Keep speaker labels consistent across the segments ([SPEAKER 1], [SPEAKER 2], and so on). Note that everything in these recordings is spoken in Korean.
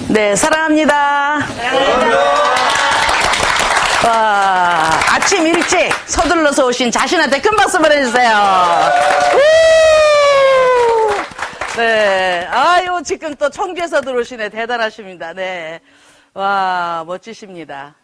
[SPEAKER 1] 네, 사랑합니다. 아침 일찍 서둘러서 오신 자신한테 큰 박수 보내주세요. 네, 아유, 지금 또 청주에서 들어오시네. 대단하십니다. 네. 와, 멋지십니다.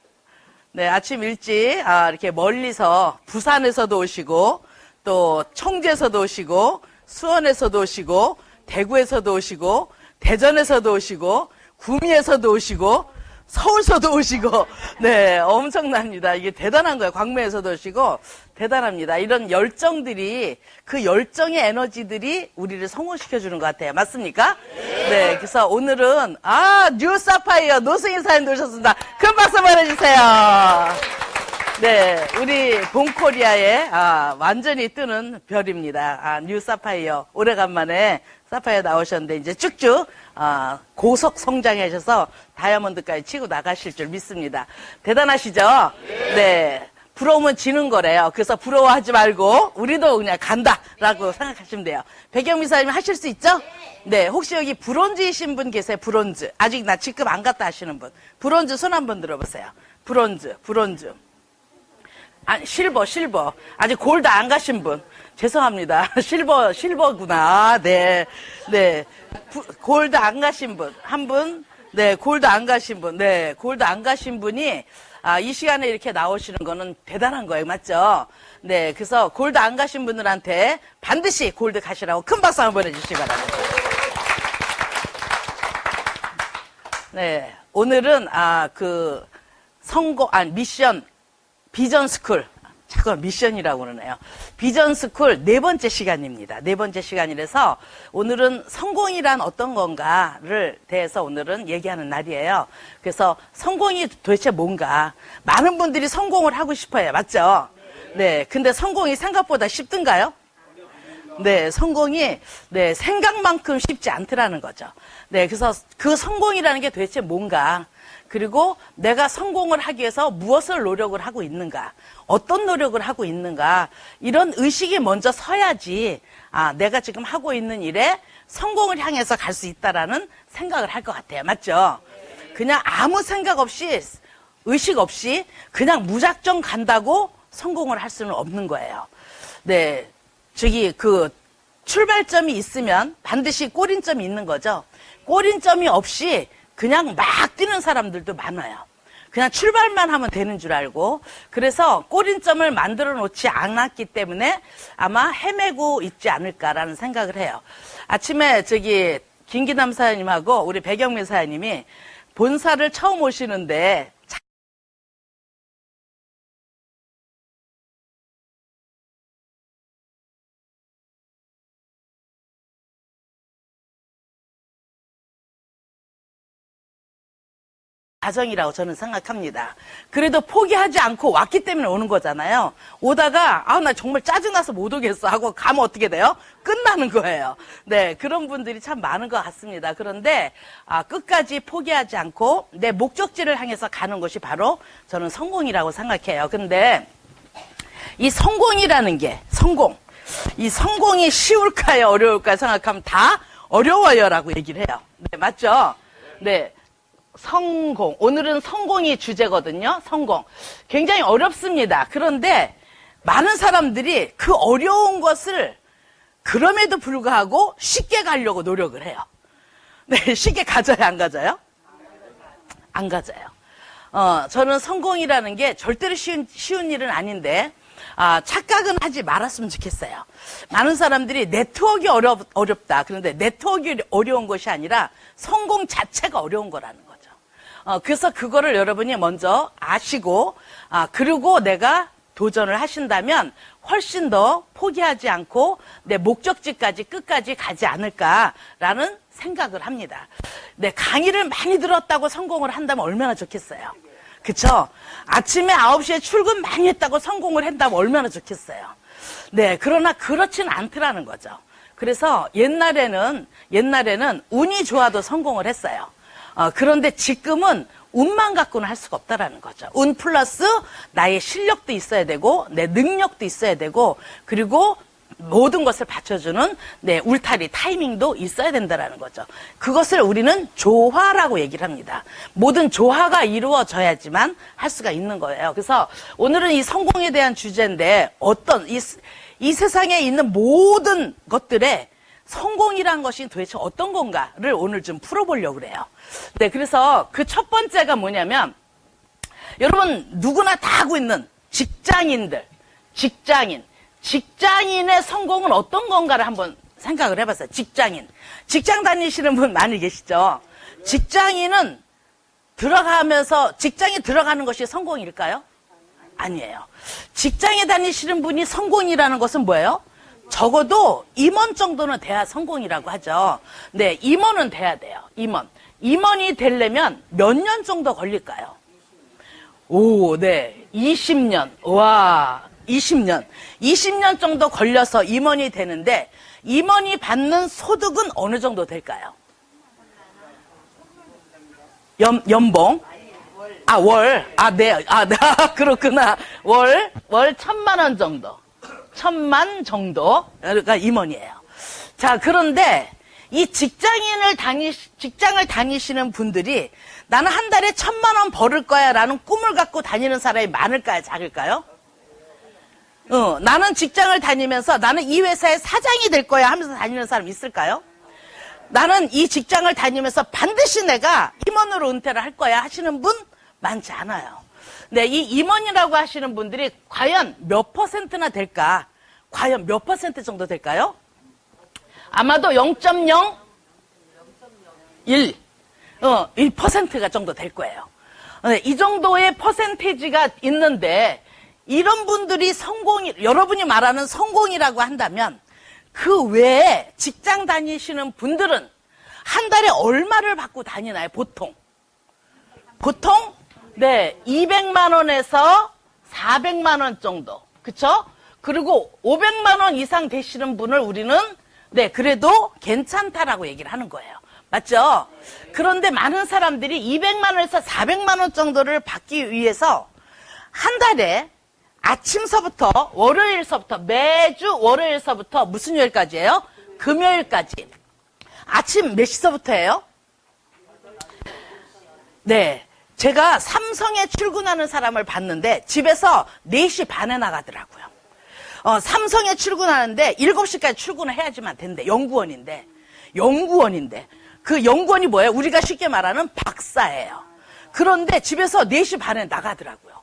[SPEAKER 1] 네, 아침 일찍, 이렇게 멀리서, 부산에서도 오시고, 또 청주에서도 오시고, 수원에서도 오시고, 대구에서도 오시고, 대전에서도 오시고, 구미에서도 오시고, 서울서도 오시고, 네, 엄청납니다. 이게 대단한 거예요. 광명에서도 오시고, 대단합니다. 이런 열정들이, 그 열정의 에너지들이 우리를 성공시켜주는 것 같아요. 맞습니까? 네, 그래서 오늘은, 뉴 사파이어 노승인 사장님 오셨습니다. 큰 박수 보내주세요. 네, 우리 본코리아의, 완전히 뜨는 별입니다. 뉴 사파이어. 오래간만에 사파이어 나오셨는데, 이제 쭉쭉, 고속 성장하셔서 다이아몬드까지 치고 나가실 줄 믿습니다. 대단하시죠? 네. 부러우면 지는 거래요. 그래서 부러워하지 말고 우리도 그냥 간다라고 생각하시면 돼요. 백영미 사장님 하실 수 있죠? 네. 혹시 여기 브론즈이신 분 계세요? 브론즈. 아직 나 직급 안 갔다 하시는 분. 브론즈 손 한번 들어보세요. 브론즈. 실버. 아직 골드 안 가신 분. 죄송합니다. 실버구나. 네. 골드 안 가신 분. 한 분. 네, 골드 안 가신 분. 네, 골드 안 가신 분이, 이 시간에 이렇게 나오시는 거는 대단한 거예요. 맞죠? 네, 그래서 골드 안 가신 분들한테 반드시 골드 가시라고 큰 박수 한번 보내주시기 바랍니다. 네, 오늘은, 미션, 비전 스쿨. 자꾸 미션이라고 그러네요. 비전 스쿨 네 번째 시간입니다. 네 번째 시간이라서 오늘은 성공이란 어떤 건가를 대해서 오늘은 얘기하는 날이에요. 그래서 성공이 도대체 뭔가. 많은 분들이 성공을 하고 싶어요. 맞죠? 네. 근데 성공이 생각보다 쉽던가요? 네, 성공이, 네, 생각만큼 쉽지 않더라는 거죠. 네, 그래서 그 성공이라는 게 도대체 뭔가. 그리고 내가 성공을 하기 위해서 무엇을 노력을 하고 있는가, 어떤 노력을 하고 있는가, 이런 의식이 먼저 서야지, 내가 지금 하고 있는 일에 성공을 향해서 갈 수 있다라는 생각을 할 것 같아요. 맞죠? 그냥 아무 생각 없이, 의식 없이 그냥 무작정 간다고 성공을 할 수는 없는 거예요. 네. 출발점이 있으면 반드시 꼬린점이 있는 거죠. 꼬린점이 없이 그냥 막 뛰는 사람들도 많아요. 그냥 출발만 하면 되는 줄 알고. 그래서 꼬린점을 만들어 놓지 않았기 때문에 아마 헤매고 있지 않을까라는 생각을 해요. 아침에 김기남 사장님하고 우리 백영민 사장님이 본사를 처음 오시는데 과정이라고 저는 생각합니다. 그래도 포기하지 않고 왔기 때문에 오는 거잖아요. 오다가 나 정말 짜증나서 못 오겠어 하고 가면 어떻게 돼요? 끝나는 거예요. 네, 그런 분들이 참 많은 것 같습니다. 그런데 끝까지 포기하지 않고 내 목적지를 향해서 가는 것이 바로 저는 성공이라고 생각해요. 근데 이 성공이라는 게 이 성공이 쉬울까요? 어려울까요? 생각하면 다 어려워요라고 얘기를 해요. 네, 맞죠? 네. 성공. 오늘은 성공이 주제거든요. 성공. 굉장히 어렵습니다. 그런데 많은 사람들이 그 어려운 것을 그럼에도 불구하고 쉽게 가려고 노력을 해요. 네, 쉽게 가져요, 안 가져요? 안 가져요. 저는 성공이라는 게 절대로 쉬운 일은 아닌데, 착각은 하지 말았으면 좋겠어요. 많은 사람들이 네트워크가 어렵다. 그런데 네트워크가 어려운 것이 아니라 성공 자체가 어려운 거라는 거죠. 그래서 그거를 여러분이 먼저 아시고, 그리고 내가 도전을 하신다면 훨씬 더 포기하지 않고 내 목적지까지 끝까지 가지 않을까라는 생각을 합니다. 네, 강의를 많이 들었다고 성공을 한다면 얼마나 좋겠어요. 그쵸? 아침에 9시에 출근 많이 했다고 성공을 한다면 얼마나 좋겠어요. 네, 그러나 그렇지는 않더라는 거죠. 그래서 옛날에는 운이 좋아도 성공을 했어요. 그런데 지금은 운만 갖고는 할 수가 없다라는 거죠. 운 플러스 나의 실력도 있어야 되고 내 능력도 있어야 되고 그리고 모든 것을 받쳐주는 울타리 타이밍도 있어야 된다라는 거죠. 그것을 우리는 조화라고 얘기를 합니다. 모든 조화가 이루어져야지만 할 수가 있는 거예요. 그래서 오늘은 이 성공에 대한 주제인데 어떤 이 세상에 있는 모든 것들의 성공이란 것이 도대체 어떤 건가를 오늘 좀 풀어보려고 그래요. 네, 그래서 그 첫 번째가 뭐냐면 여러분 누구나 다 하고 있는 직장인의 성공은 어떤 건가를 한번 생각을 해봤어요. 직장 다니시는 분 많이 계시죠? 직장인은 직장에 들어가는 것이 성공일까요? 아니에요. 직장에 다니시는 분이 성공이라는 것은 뭐예요? 적어도 임원 정도는 돼야 성공이라고 하죠. 네, 임원은 돼야 돼요. 임원이 되려면 몇 년 정도 걸릴까요? 오, 네. 20년. 와, 20년. 20년 정도 걸려서 임원이 되는데, 임원이 받는 소득은 어느 정도 될까요? 연봉? 아, 월. 아, 네. 그렇구나. 월 1,000만 원 정도. 1,000만 정도. 그러니까 임원이에요. 자, 그런데 이 직장을 다니시는 분들이 나는 한 달에 1,000만 원 벌을 거야 라는 꿈을 갖고 다니는 사람이 많을까요? 작을까요? 나는 직장을 다니면서 나는 이 회사의 사장이 될 거야 하면서 다니는 사람 있을까요? 나는 이 직장을 다니면서 반드시 내가 임원으로 은퇴를 할 거야 하시는 분 많지 않아요. 네, 이 임원이라고 하시는 분들이 과연 몇 퍼센트나 될까? 과연 몇 퍼센트 정도 될까요? 아마도 0.01, 1%가 정도 될 거예요. 네, 이 정도의 퍼센테이지가 있는데, 이런 분들이 여러분이 말하는 성공이라고 한다면, 그 외에 직장 다니시는 분들은 한 달에 얼마를 받고 다니나요, 보통? 네, 200만 원에서 400만 원 정도. 그쵸? 그리고 500만 원 이상 되시는 분을 우리는 네, 그래도 괜찮다라고 얘기를 하는 거예요. 맞죠? 그런데 많은 사람들이 200만 원에서 400만 원 정도를 받기 위해서 한 달에 아침서부터 매주 월요일서부터 무슨 요일까지예요? 금요일까지. 아침 몇 시서부터예요? 네. 제가 삼성에 출근하는 사람을 봤는데 집에서 4시 반에 나가더라고요. 삼성에 출근하는데 7시까지 출근을 해야지만 된대. 연구원인데. 그 연구원이 뭐예요? 우리가 쉽게 말하는 박사예요. 그런데 집에서 4시 반에 나가더라고요.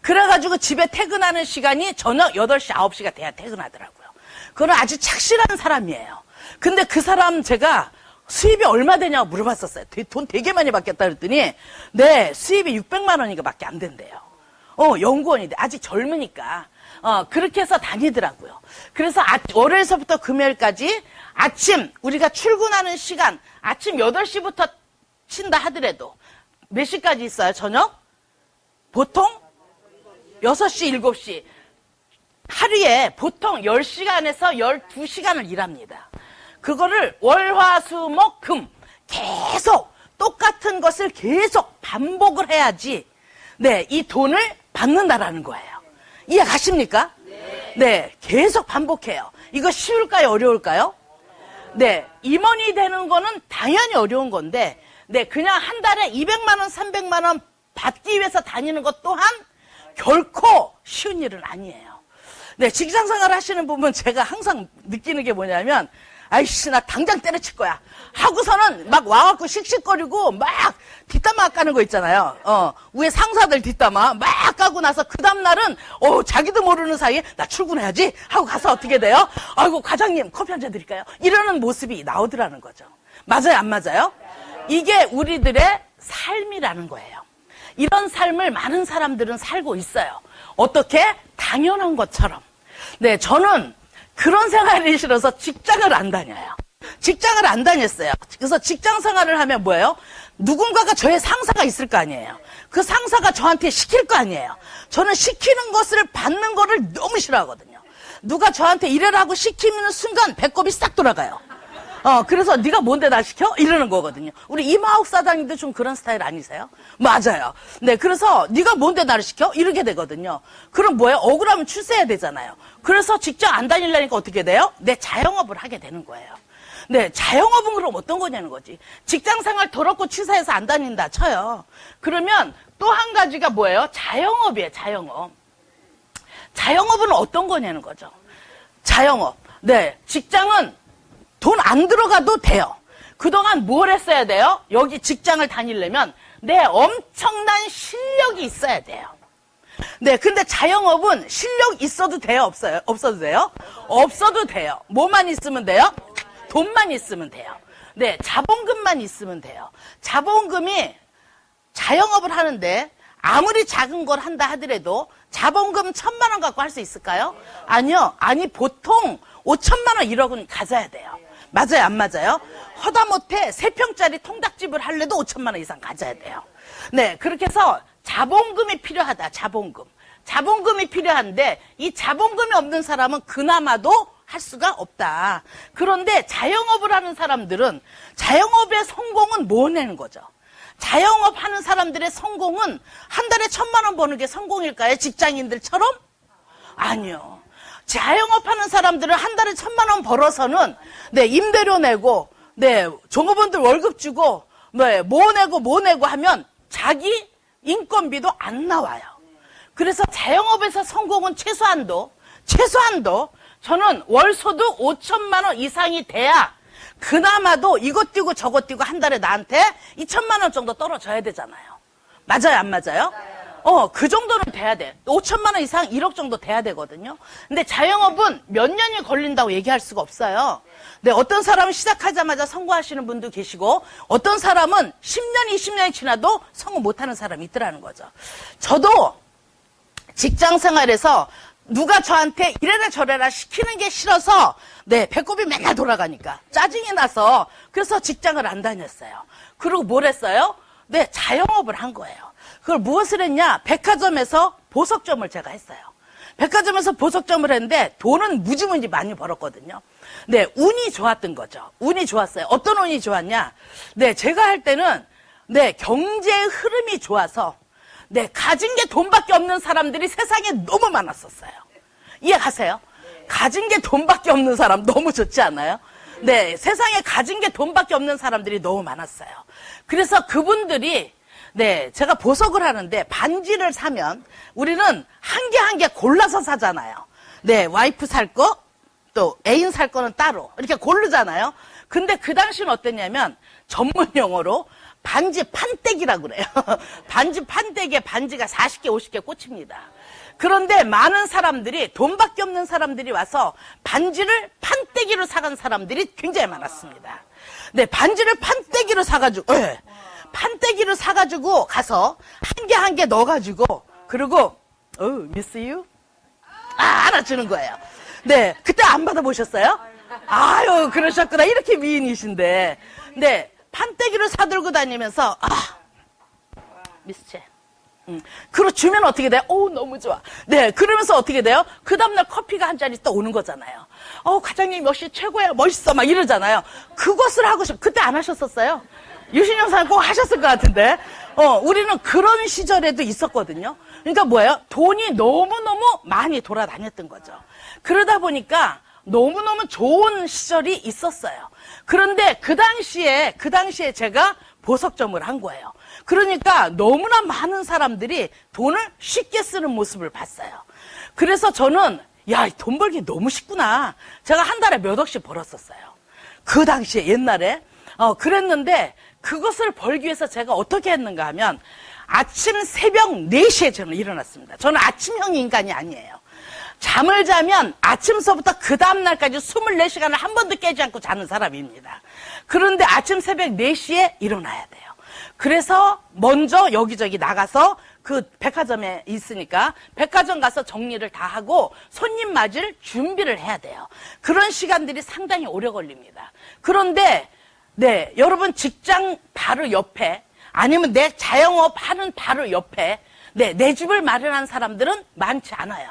[SPEAKER 1] 그래가지고 집에 퇴근하는 시간이 저녁 8시, 9시가 돼야 퇴근하더라고요. 그건 아주 착실한 사람이에요. 근데 그 사람 제가 수입이 얼마 되냐고 물어봤었어요. 돈 되게 많이 받겠다 그랬더니 네, 수입이 600만 원인가 밖에 안 된대요. 연구원인데 아직 젊으니까 그렇게 해서 다니더라고요. 그래서 월요일서부터 금요일까지 아침 우리가 출근하는 시간 아침 8시부터 친다 하더라도 몇 시까지 있어요? 저녁? 보통 6시, 7시. 하루에 보통 10시간에서 12시간을 일합니다. 그거를 월, 화, 수, 목, 금 계속 똑같은 것을 계속 반복을 해야지 네, 이 돈을 받는다라는 거예요. 이해 가십니까? 네, 계속 반복해요. 이거 쉬울까요? 어려울까요? 네, 임원이 되는 거는 당연히 어려운 건데 네, 그냥 한 달에 200만 원, 300만 원 받기 위해서 다니는 것 또한 결코 쉬운 일은 아니에요. 네, 직장생활 하시는 분은 제가 항상 느끼는 게 뭐냐면 아이씨 나 당장 때려칠 거야 하고서는 막 와갖고 씩씩거리고 막 뒷담화 까는 거 있잖아요. 위에 상사들 뒷담화 막 까고 나서 그 다음날은 자기도 모르는 사이에 나 출근해야지 하고 가서 어떻게 돼요? 아이고 과장님 커피 한 잔 드릴까요? 이러는 모습이 나오더라는 거죠. 맞아요 안 맞아요? 이게 우리들의 삶이라는 거예요. 이런 삶을 많은 사람들은 살고 있어요. 어떻게? 당연한 것처럼. 네, 저는 그런 생활이 싫어서 직장을 안 다녀요. 직장을 안 다녔어요. 그래서 직장 생활을 하면 뭐예요? 누군가가 저의 상사가 있을 거 아니에요. 그 상사가 저한테 시킬 거 아니에요. 저는 시키는 것을 받는 거를 너무 싫어하거든요. 누가 저한테 일을 하고 시키는 순간 배꼽이 싹 돌아가요. 그래서 네가 뭔데 날 시켜? 이러는 거거든요. 우리 이마옥 사장님도 좀 그런 스타일 아니세요? 맞아요. 네, 그래서 네가 뭔데 나를 시켜? 이렇게 되거든요. 그럼 뭐예요? 억울하면 출세해야 되잖아요. 그래서 직장 안 다니려니까 어떻게 돼요? 내 자영업을 하게 되는 거예요. 네, 자영업은 그럼 어떤 거냐는 거지. 직장생활 더럽고 치사해서 안 다닌다 쳐요. 그러면 또 한 가지가 뭐예요? 자영업이에요, 자영업. 자영업은 어떤 거냐는 거죠. 자영업. 네, 직장은 돈 안 들어가도 돼요. 그동안 뭘 했어야 돼요? 여기 직장을 다니려면 내 엄청난 실력이 있어야 돼요. 네, 근데 자영업은 실력 있어도 돼요? 없어요? 없어도 돼요? 없어도 돼요. 뭐만 있으면 돼요? 돈만 있으면 돼요. 네, 자본금만 있으면 돼요. 자본금이 자영업을 하는데 아무리 작은 걸 한다 하더라도 자본금 1,000만 원 갖고 할 수 있을까요? 아니요. 아니, 보통 5천만 원 1억은 가져야 돼요. 맞아요, 안 맞아요? 허다못해 3평짜리 통닭집을 하려도 5천만 원 이상 가져야 돼요. 네, 그렇게 해서 자본금이 필요하다, 자본금. 자본금이 필요한데 이 자본금이 없는 사람은 그나마도 할 수가 없다. 그런데 자영업을 하는 사람들은 자영업의 성공은 뭐 내는 거죠? 자영업 하는 사람들의 성공은 한 달에 1,000만 원 버는 게 성공일까요? 직장인들처럼? 아니요. 자영업 하는 사람들은 한 달에 1,000만 원 벌어서는 네, 임대료 내고 네, 종업원들 월급 주고 네, 뭐 내고 하면 자기 인건비도 안 나와요. 그래서 자영업에서 성공은 최소한도 저는 월소득 5천만 원 이상이 돼야 그나마도 이것 띄고 저것 띄고 한 달에 나한테 2천만 원 정도 떨어져야 되잖아요. 맞아요, 안 맞아요? 그 정도는 돼야 돼. 5천만 원 이상 1억 정도 돼야 되거든요. 근데 자영업은 몇 년이 걸린다고 얘기할 수가 없어요. 네, 어떤 사람은 시작하자마자 성공하시는 분도 계시고 어떤 사람은 10년, 20년이 지나도 성공 못하는 사람이 있더라는 거죠. 저도 직장 생활에서 누가 저한테 이래라 저래라 시키는 게 싫어서 네, 배꼽이 맨날 돌아가니까 짜증이 나서 그래서 직장을 안 다녔어요. 그리고 뭘 했어요? 네, 자영업을 한 거예요. 그걸 무엇을 했냐? 백화점에서 보석점을 제가 했어요. 백화점에서 보석점을 했는데 돈은 무지무지 많이 벌었거든요. 네, 운이 좋았던 거죠. 운이 좋았어요. 어떤 운이 좋았냐? 네, 제가 할 때는 네, 경제의 흐름이 좋아서 네, 가진 게 돈밖에 없는 사람들이 세상에 너무 많았었어요. 이해가세요? 가진 게 돈밖에 없는 사람 너무 좋지 않아요? 네, 세상에 가진 게 돈밖에 없는 사람들이 너무 많았어요. 그래서 그분들이 네, 제가 보석을 하는데 반지를 사면 우리는 한 개 한 개 골라서 사잖아요. 네, 와이프 살 거, 또 애인 살 거는 따로 이렇게 고르잖아요. 근데 그 당시는 어땠냐면 전문 용어로 반지 판때기라고 그래요. 반지 판때기에 반지가 40개, 50개 꽂힙니다. 그런데 많은 사람들이 돈밖에 없는 사람들이 와서 반지를 판때기로 사간 사람들이 굉장히 많았습니다. 네, 반지를 판때기로 사가지고, 네, 판때기로 사가지고 가서 한 개 한 개 넣어가지고 그리고 miss you? 알아주는 거예요. 네, 그때 안 받아보셨어요? 아유, 그러셨구나. 이렇게 미인이신데. 네, 판때기를 사들고 다니면서 미스체. 그러 주면 어떻게 돼요? 너무 좋아. 네, 그러면서 어떻게 돼요? 그 다음날 커피가 한 잔이 또 오는 거잖아요. 과장님 역시 최고야, 멋있어, 막 이러잖아요. 그것을 하고 그때 안 하셨었어요? 유신영 사님 꼭 하셨을 것 같은데. 우리는 그런 시절에도 있었거든요. 그러니까 뭐예요? 돈이 너무너무 많이 돌아다녔던 거죠. 그러다 보니까 너무너무 좋은 시절이 있었어요. 그런데 그 당시에 제가 보석점을 한 거예요. 그러니까 너무나 많은 사람들이 돈을 쉽게 쓰는 모습을 봤어요. 그래서 저는 야, 돈 벌기 너무 쉽구나. 제가 한 달에 몇 억씩 벌었었어요. 그 당시에 옛날에. 그랬는데 그것을 벌기 위해서 제가 어떻게 했는가 하면 아침 새벽 4시에 저는 일어났습니다. 저는 아침형 인간이 아니에요. 잠을 자면 아침서부터 그 다음날까지 24시간을 한 번도 깨지 않고 자는 사람입니다. 그런데 아침 새벽 4시에 일어나야 돼요. 그래서 먼저 여기저기 나가서 그 백화점에 있으니까 백화점 가서 정리를 다 하고 손님 맞을 준비를 해야 돼요. 그런 시간들이 상당히 오래 걸립니다. 그런데 네, 여러분 직장 바로 옆에 아니면 내 자영업 하는 바로 옆에 네, 내 집을 마련한 사람들은 많지 않아요.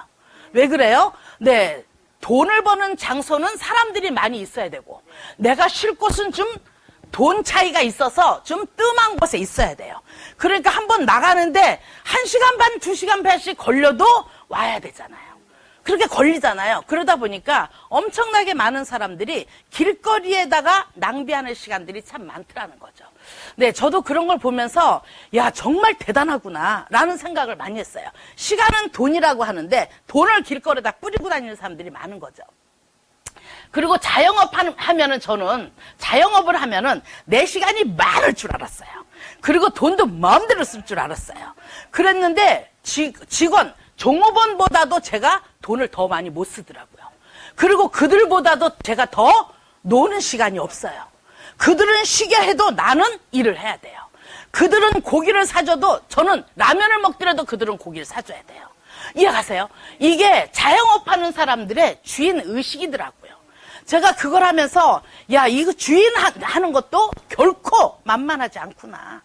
[SPEAKER 1] 왜 그래요? 네, 돈을 버는 장소는 사람들이 많이 있어야 되고, 내가 쉴 곳은 좀 돈 차이가 있어서 좀 뜸한 곳에 있어야 돼요. 그러니까 한번 나가는데 1시간 반, 2시간 반씩 걸려도 와야 되잖아요. 그렇게 걸리잖아요. 그러다 보니까 엄청나게 많은 사람들이 길거리에다가 낭비하는 시간들이 참 많더라는 거죠. 네, 저도 그런 걸 보면서 야, 정말 대단하구나 라는 생각을 많이 했어요. 시간은 돈이라고 하는데 돈을 길거리에다 뿌리고 다니는 사람들이 많은 거죠. 그리고 저는 자영업을 하면은 내 시간이 많을 줄 알았어요. 그리고 돈도 마음대로 쓸 줄 알았어요. 그랬는데 직원, 종업원보다도 제가 돈을 더 많이 못 쓰더라고요. 그리고 그들보다도 제가 더 노는 시간이 없어요. 그들은 쉬게 해도 나는 일을 해야 돼요. 그들은 고기를 사줘도 저는 라면을 먹더라도 그들은 고기를 사줘야 돼요. 이해가세요? 이게 자영업하는 사람들의 주인의식이더라고요. 제가 그걸 하면서 야, 이거 주인 하는 것도 결코 만만하지 않구나.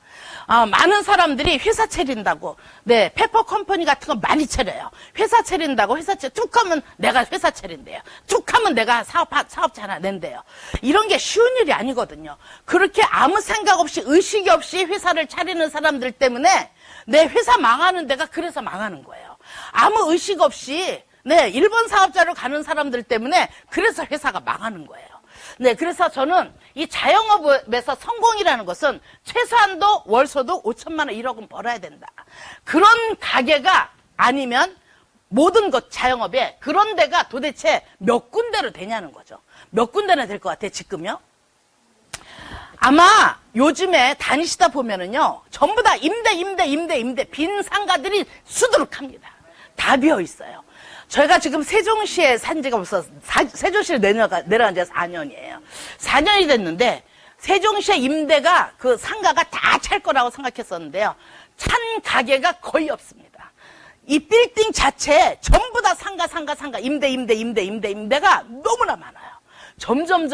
[SPEAKER 1] 많은 사람들이 회사 차린다고, 네, 페퍼 컴퍼니 같은 거 많이 차려요. 회사 차린다고 툭 하면 내가 회사 차린대요. 툭 하면 내가 사업자 하나 낸대요. 이런 게 쉬운 일이 아니거든요. 그렇게 아무 생각 없이 의식이 없이 회사를 차리는 사람들 때문에 내 회사 망하는 데가 그래서 망하는 거예요. 아무 의식 없이 네, 일본 사업자로 가는 사람들 때문에 그래서 회사가 망하는 거예요. 네, 그래서 저는 이 자영업에서 성공이라는 것은 최소한도 월소득 5천만 원, 1억은 벌어야 된다. 그런 가게가 아니면 모든 것 자영업에 그런 데가 도대체 몇 군데로 되냐는 거죠. 몇 군데나 될 것 같아요, 지금요? 아마 요즘에 다니시다 보면은요, 전부 다 임대, 빈 상가들이 수두룩합니다. 다 비어 있어요. 저희가 지금 세종시에 산 지가 벌써, 세종시에 내려간 지가 4년이에요. 4년이 됐는데, 세종시의 임대가 그 상가가 다 찰 거라고 생각했었는데요. 찬 가게가 거의 없습니다. 이 빌딩 자체에 전부 다 상가, 임대가 너무나 많아요. 점점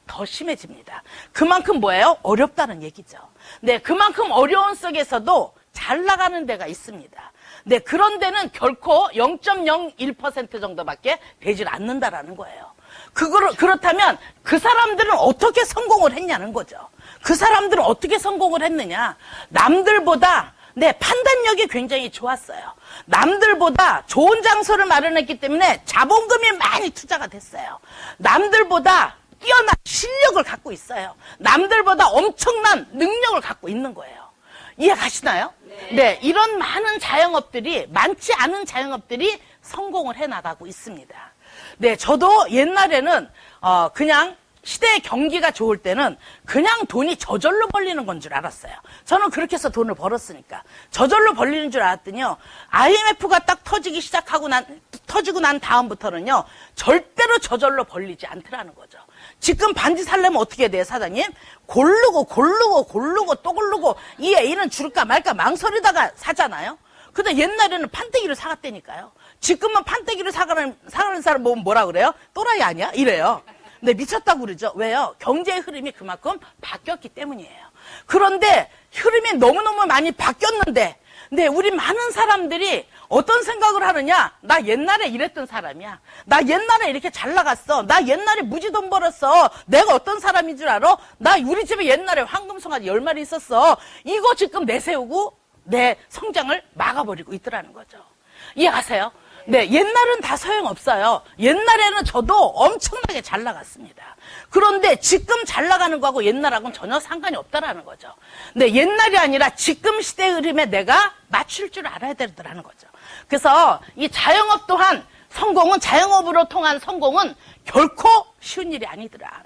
[SPEAKER 1] 더 심해집니다. 그만큼 뭐예요? 어렵다는 얘기죠. 네, 그만큼 어려운 속에서도 잘 나가는 데가 있습니다. 네, 그런 데는 결코 0.01% 정도밖에 되질 않는다라는 거예요. 그렇다면 그 사람들은 어떻게 성공을 했냐는 거죠. 그 사람들은 어떻게 성공을 했느냐. 남들보다 네, 판단력이 굉장히 좋았어요. 남들보다 좋은 장소를 마련했기 때문에 자본금이 많이 투자가 됐어요. 남들보다 뛰어난 실력을 갖고 있어요. 남들보다 엄청난 능력을 갖고 있는 거예요. 이해 가시나요? 네, 이런 많지 않은 자영업들이 성공을 해 나가고 있습니다. 네, 저도 옛날에는 그냥 시대의 경기가 좋을 때는 그냥 돈이 저절로 벌리는 건 줄 알았어요. 저는 그렇게 해서 돈을 벌었으니까. 저절로 벌리는 줄 알았더니요, IMF가 딱 터지고 난 다음부터는요, 절대로 저절로 벌리지 않더라는 거죠. 지금 반지 살려면 어떻게 해야 돼요, 사장님? 고르고 또 고르고, 이 애는 줄까 말까 망설이다가 사잖아요? 근데 옛날에는 판때기를 사갔다니까요. 지금은 판때기를 사가는 사람 보면 뭐라 그래요? 또라이 아니야? 이래요. 근데 미쳤다고 그러죠. 왜요? 경제의 흐름이 그만큼 바뀌었기 때문이에요. 그런데 흐름이 너무너무 많이 바뀌었는데, 네, 우리 많은 사람들이 어떤 생각을 하느냐? 나 옛날에 이랬던 사람이야. 나 옛날에 이렇게 잘 나갔어. 나 옛날에 무지 돈 벌었어. 내가 어떤 사람인 줄 알아? 나 우리 집에 옛날에 황금송아지 10마리 있었어. 이거 지금 내세우고 내 성장을 막아버리고 있더라는 거죠. 이해하세요? 네, 옛날은 다 소용없어요. 옛날에는 저도 엄청나게 잘 나갔습니다. 그런데 지금 잘 나가는 거하고 옛날하고는 전혀 상관이 없다라는 거죠. 네, 옛날이 아니라 지금 시대의 흐름에 내가 맞출 줄 알아야 되더라는 거죠. 그래서 이 자영업 또한 자영업으로 통한 성공은 결코 쉬운 일이 아니더라.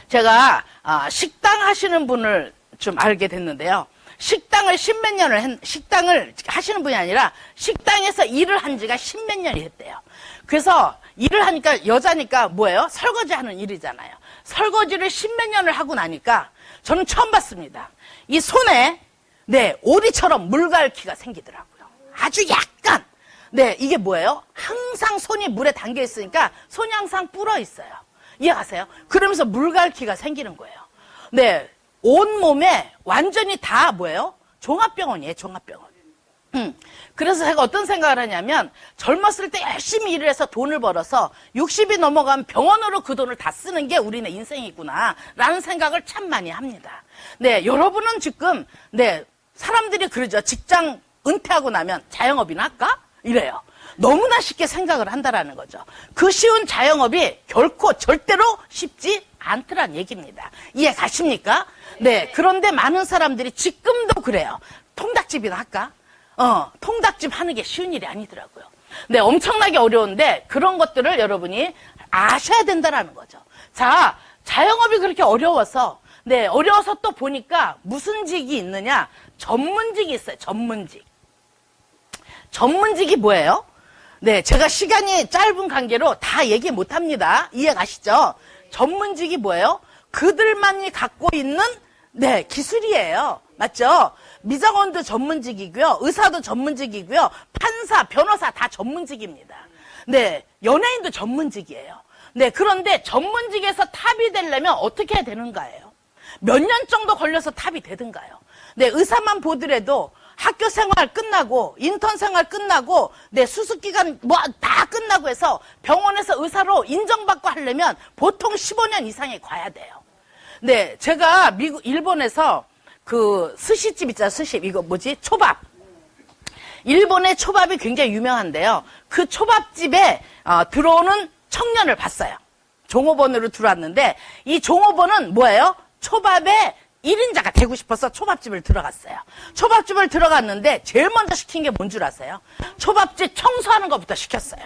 [SPEAKER 1] 제가 식당 하시는 분을 좀 알게 됐는데요. 식당을 식당을 하시는 분이 아니라 식당에서 일을 한 지가 10몇 년이 됐대요. 그래서 일을 하니까 여자니까 뭐예요? 설거지 하는 일이잖아요. 설거지를 10몇 년을 하고 나니까 저는 처음 봤습니다. 이 손에, 네, 오리처럼 물갈퀴가 생기더라고요. 아주 약간. 네, 이게 뭐예요? 항상 손이 물에 담겨 있으니까 손이 항상 불어 있어요. 이해가세요? 그러면서 물갈퀴가 생기는 거예요. 네. 온 몸에 완전히 다 뭐예요? 종합병원이에요, 종합병원. 그래서 제가 어떤 생각을 하냐면 젊었을 때 열심히 일을 해서 돈을 벌어서 60이 넘어가면 병원으로 그 돈을 다 쓰는 게 우리네 인생이구나 라는 생각을 참 많이 합니다. 네, 여러분은 지금 사람들이 그러죠. 직장 은퇴하고 나면 자영업이나 할까? 이래요. 너무나 쉽게 생각을 한다라는 거죠. 그 쉬운 자영업이 결코 절대로 쉽지 않더란 얘기입니다. 이해 가십니까? 네. 그런데 많은 사람들이 지금도 그래요. 통닭집이나 할까? 통닭집 하는 게 쉬운 일이 아니더라고요. 네, 엄청나게 어려운데 그런 것들을 여러분이 아셔야 된다라는 거죠. 자, 자영업이 그렇게 어려워서 어려워서 또 보니까 무슨 직이 있느냐? 전문직이 있어요. 전문직. 전문직이 뭐예요? 네, 제가 시간이 짧은 관계로 다 얘기 못 합니다. 이해 가시죠? 전문직이 뭐예요? 그들만이 갖고 있는 기술이에요. 맞죠? 미장원도 전문직이고요. 의사도 전문직이고요. 판사, 변호사 다 전문직입니다. 네, 연예인도 전문직이에요. 네, 그런데 전문직에서 탑이 되려면 어떻게 해야 되는가예요? 몇 년 정도 걸려서 탑이 되든가요? 네, 의사만 보더라도 학교 생활 끝나고 인턴 생활 끝나고 수습기간 뭐 다 끝나고 해서 병원에서 의사로 인정받고 하려면 보통 15년 이상이 가야 돼요. 네, 제가 일본에서 그 스시집 있잖아요. 스시 이거 뭐지? 초밥. 일본의 초밥이 굉장히 유명한데요. 그 초밥집에 들어오는 청년을 봤어요. 종업원으로 들어왔는데 이 종업원은 뭐예요? 초밥에 1인자가 되고 싶어서 초밥집을 들어갔어요. 초밥집을 들어갔는데 제일 먼저 시킨 게 뭔 줄 아세요? 초밥집 청소하는 것부터 시켰어요.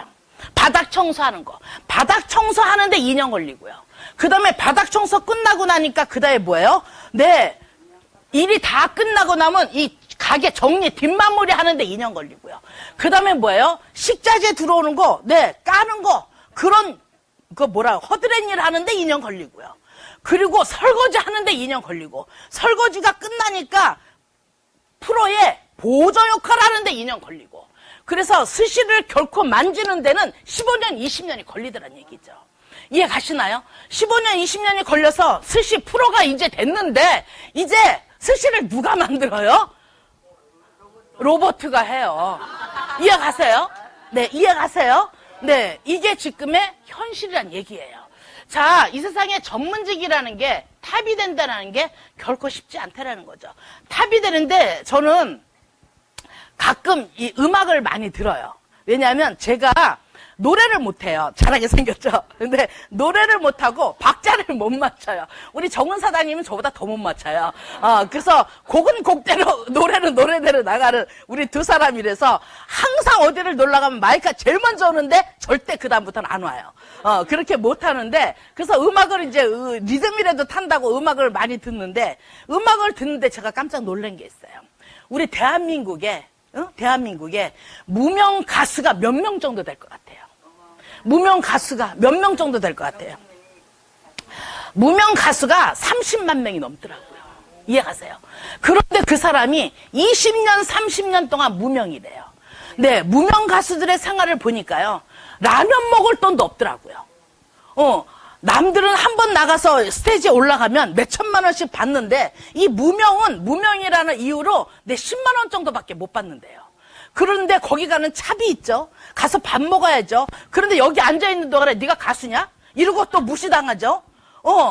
[SPEAKER 1] 바닥 청소하는 거. 바닥 청소하는데 2년 걸리고요. 그 다음에 바닥 청소 끝나고 나니까 그 다음에 뭐예요? 일이 다 끝나고 나면 이 가게 정리 뒷마무리 하는데 2년 걸리고요. 그 다음에 뭐예요? 식자재 들어오는 거, 까는 거, 허드렛 일 하는데 2년 걸리고요. 그리고 설거지 하는데 2년 걸리고, 설거지가 끝나니까 프로의 보조 역할 하는데 2년 걸리고, 그래서 스시를 결코 만지는 데는 15년, 20년이 걸리더란 얘기죠. 이해 가시나요? 15년, 20년이 걸려서 스시 프로가 이제 됐는데, 이제 스시를 누가 만들어요? 로봇가 해요. 이해 가세요? 네, 이해 가세요? 네, 이게 지금의 현실이란 얘기예요. 자, 이 세상에 전문직이라는 게 탑이 된다는 게 결코 쉽지 않다라는 거죠. 탑이 되는데 저는 가끔 이 음악을 많이 들어요. 왜냐하면 제가 노래를 못해요. 잘하게 생겼죠. 근데 노래를 못하고 박자를 못 맞춰요. 우리 정은 사장님은 저보다 더 못 맞춰요. 그래서 곡은 곡대로 노래는 노래대로 나가는 우리 두 사람이라서 항상 어디를 놀러 가면 마이크가 제일 먼저 오는데 절대 그 다음부터는 안 와요. 그렇게 못하는데 그래서 음악을 이제 리듬이라도 탄다고 음악을 많이 듣는데 음악을 듣는데 제가 깜짝 놀란 게 있어요. 우리 대한민국에 무명 가수가 몇 명 정도 될 것 같아요. 무명 가수가 몇 명 정도 될 것 같아요. 무명 가수가 30만 명이 넘더라고요. 이해가세요? 그런데 그 사람이 20년, 30년 동안 무명이래요. 네, 무명 가수들의 생활을 보니까요. 라면 먹을 돈도 없더라고요. 남들은 한 번 나가서 스테이지에 올라가면 몇 천만 원씩 받는데 이 무명은 무명이라는 이유로 내 10만 원 정도밖에 못 받는데요. 그런데 거기 가는 차비 있죠. 가서 밥 먹어야죠. 그런데 여기 앉아있는 동안에 네가 가수냐? 이러고 또 무시당하죠.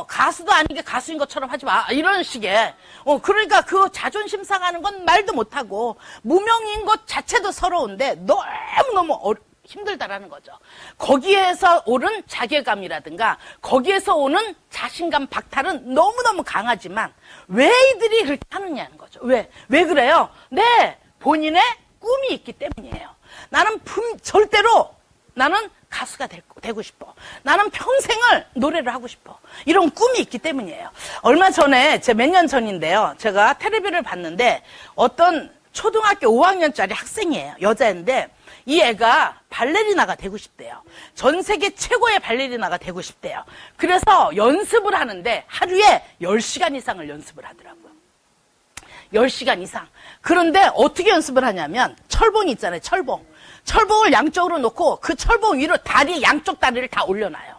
[SPEAKER 1] 가수도 아닌 게 가수인 것처럼 하지 마. 이런 식의. 그러니까 그 자존심 상하는 건 말도 못하고 무명인 것 자체도 서러운데 너무너무 힘들다라는 거죠. 거기에서 오는 자괴감이라든가 거기에서 오는 자신감 박탈은 너무너무 강하지만 왜 이들이 그렇게 하느냐는 거죠. 왜 그래요? 네, 본인의 꿈이 있기 때문이에요. 절대로 나는 가수가 되고 싶어. 나는 평생을 노래를 하고 싶어. 이런 꿈이 있기 때문이에요. 얼마 전에, 몇 년 전인데요. 제가 텔레비를 봤는데 어떤 초등학교 5학년짜리 학생이에요. 여자인데 이 애가 발레리나가 되고 싶대요. 전 세계 최고의 발레리나가 되고 싶대요. 그래서 연습을 하는데 하루에 10시간 이상을 연습을 하더라고요. 10시간 이상. 그런데 어떻게 연습을 하냐면 철봉이 있잖아요. 철봉을 양쪽으로 놓고 그 철봉 위로 양쪽 다리를 다 올려놔요.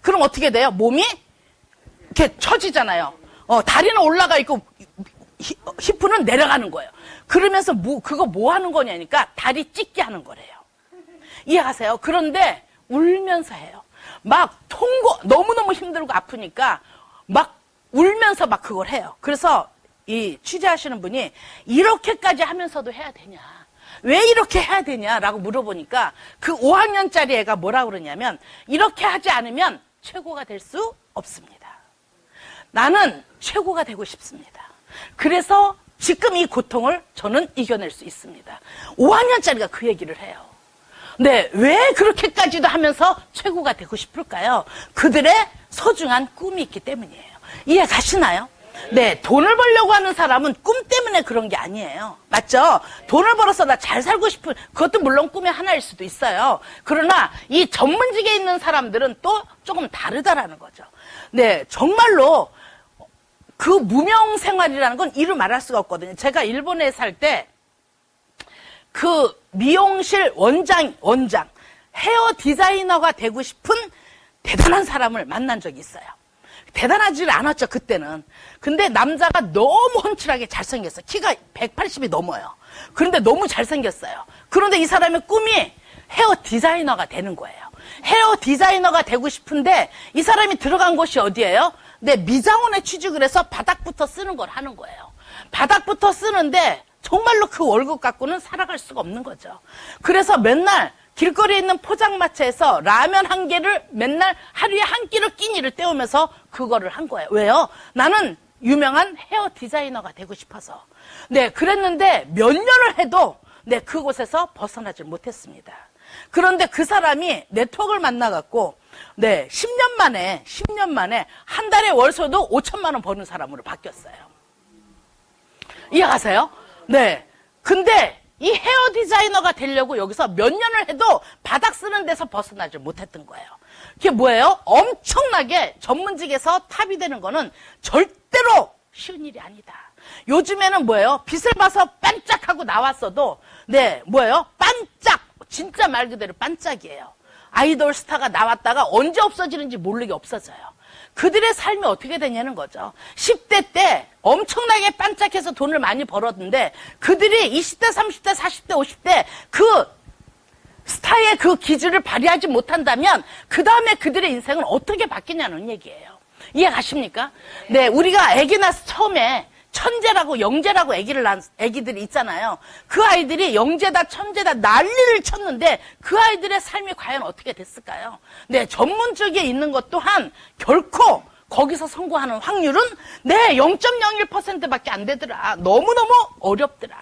[SPEAKER 1] 그럼 어떻게 돼요? 몸이 이렇게 처지잖아요. 다리는 올라가 있고 히프는 내려가는 거예요. 그러면서 그거 뭐 하는 거냐니까 다리 찢게 하는 거래요. 이해하세요? 그런데 울면서 해요. 막 너무너무 힘들고 아프니까 막 울면서 막 그걸 해요. 그래서 이 취재하시는 분이 이렇게까지 하면서도 해야 되냐? 왜 이렇게 해야 되냐라고 물어보니까 그 5학년짜리 애가 뭐라고 그러냐면 이렇게 하지 않으면 최고가 될 수 없습니다. 나는 최고가 되고 싶습니다. 그래서 지금 이 고통을 저는 이겨낼 수 있습니다. 5학년짜리가 그 얘기를 해요. 네, 왜 그렇게까지도 하면서 최고가 되고 싶을까요? 그들의 소중한 꿈이 있기 때문이에요. 이해 가시나요? 네, 돈을 벌려고 하는 사람은 꿈 때문에 그런 게 아니에요. 맞죠? 돈을 벌어서 나 잘 살고 싶은, 그것도 물론 꿈의 하나일 수도 있어요. 그러나 이 전문직에 있는 사람들은 또 조금 다르다라는 거죠. 네, 정말로 그 무명 생활이라는 건 이루 말할 수가 없거든요. 제가 일본에 살 때 그 미용실 원장, 헤어 디자이너가 되고 싶은 대단한 사람을 만난 적이 있어요. 대단하지 않았죠, 그때는. 근데 남자가 너무 훤칠하게 잘생겼어요. 키가 180이 넘어요. 그런데 너무 잘생겼어요. 그런데 이 사람의 꿈이 헤어 디자이너가 되는 거예요. 헤어 디자이너가 되고 싶은데 이 사람이 들어간 곳이 어디예요? 네, 미장원에 취직을 해서 바닥부터 쓰는 걸 하는 거예요. 바닥부터 쓰는데 정말로 그 월급 갖고는 살아갈 수가 없는 거죠. 그래서 맨날 길거리에 있는 포장마차에서 라면 한 개를 맨날 하루에 한 끼를 끼니를 때우면서 그거를 한 거예요. 왜요? 나는 유명한 헤어 디자이너가 되고 싶어서. 네, 그랬는데 몇 년을 해도 네, 그곳에서 벗어나질 못했습니다. 그런데 그 사람이 네트워크를 만나갖고 네, 10년 만에 한 달에 월소도 5천만 원 버는 사람으로 바뀌었어요. 이해가세요? 네. 근데 이 헤어 디자이너가 되려고 여기서 몇 년을 해도 바닥 쓰는 데서 벗어나지 못했던 거예요. 그게 뭐예요? 엄청나게 전문직에서 탑이 되는 거는 절대로 쉬운 일이 아니다. 요즘에는 뭐예요? 빛을 봐서 반짝하고 나왔어도 네, 뭐예요? 반짝! 진짜 말 그대로 반짝이에요. 아이돌 스타가 나왔다가 언제 없어지는지 모르게 없어져요. 그들의 삶이 어떻게 되냐는 거죠. 10대 때 엄청나게 반짝해서 돈을 많이 벌었는데 그들이 20대, 30대, 40대, 50대 그 스타의 그 기질을 발휘하지 못한다면 그 다음에 그들의 인생은 어떻게 바뀌냐는 얘기예요. 이해 가십니까? 네, 우리가 아기 낳아서 처음에 천재라고 영재라고 아기들이 있잖아요. 그 아이들이 영재다 천재다 난리를 쳤는데 그 아이들의 삶이 과연 어떻게 됐을까요? 네, 전문직에 있는 것 또한 결코 거기서 성공하는 확률은 네, 0.01%밖에 안 되더라. 너무너무 어렵더라.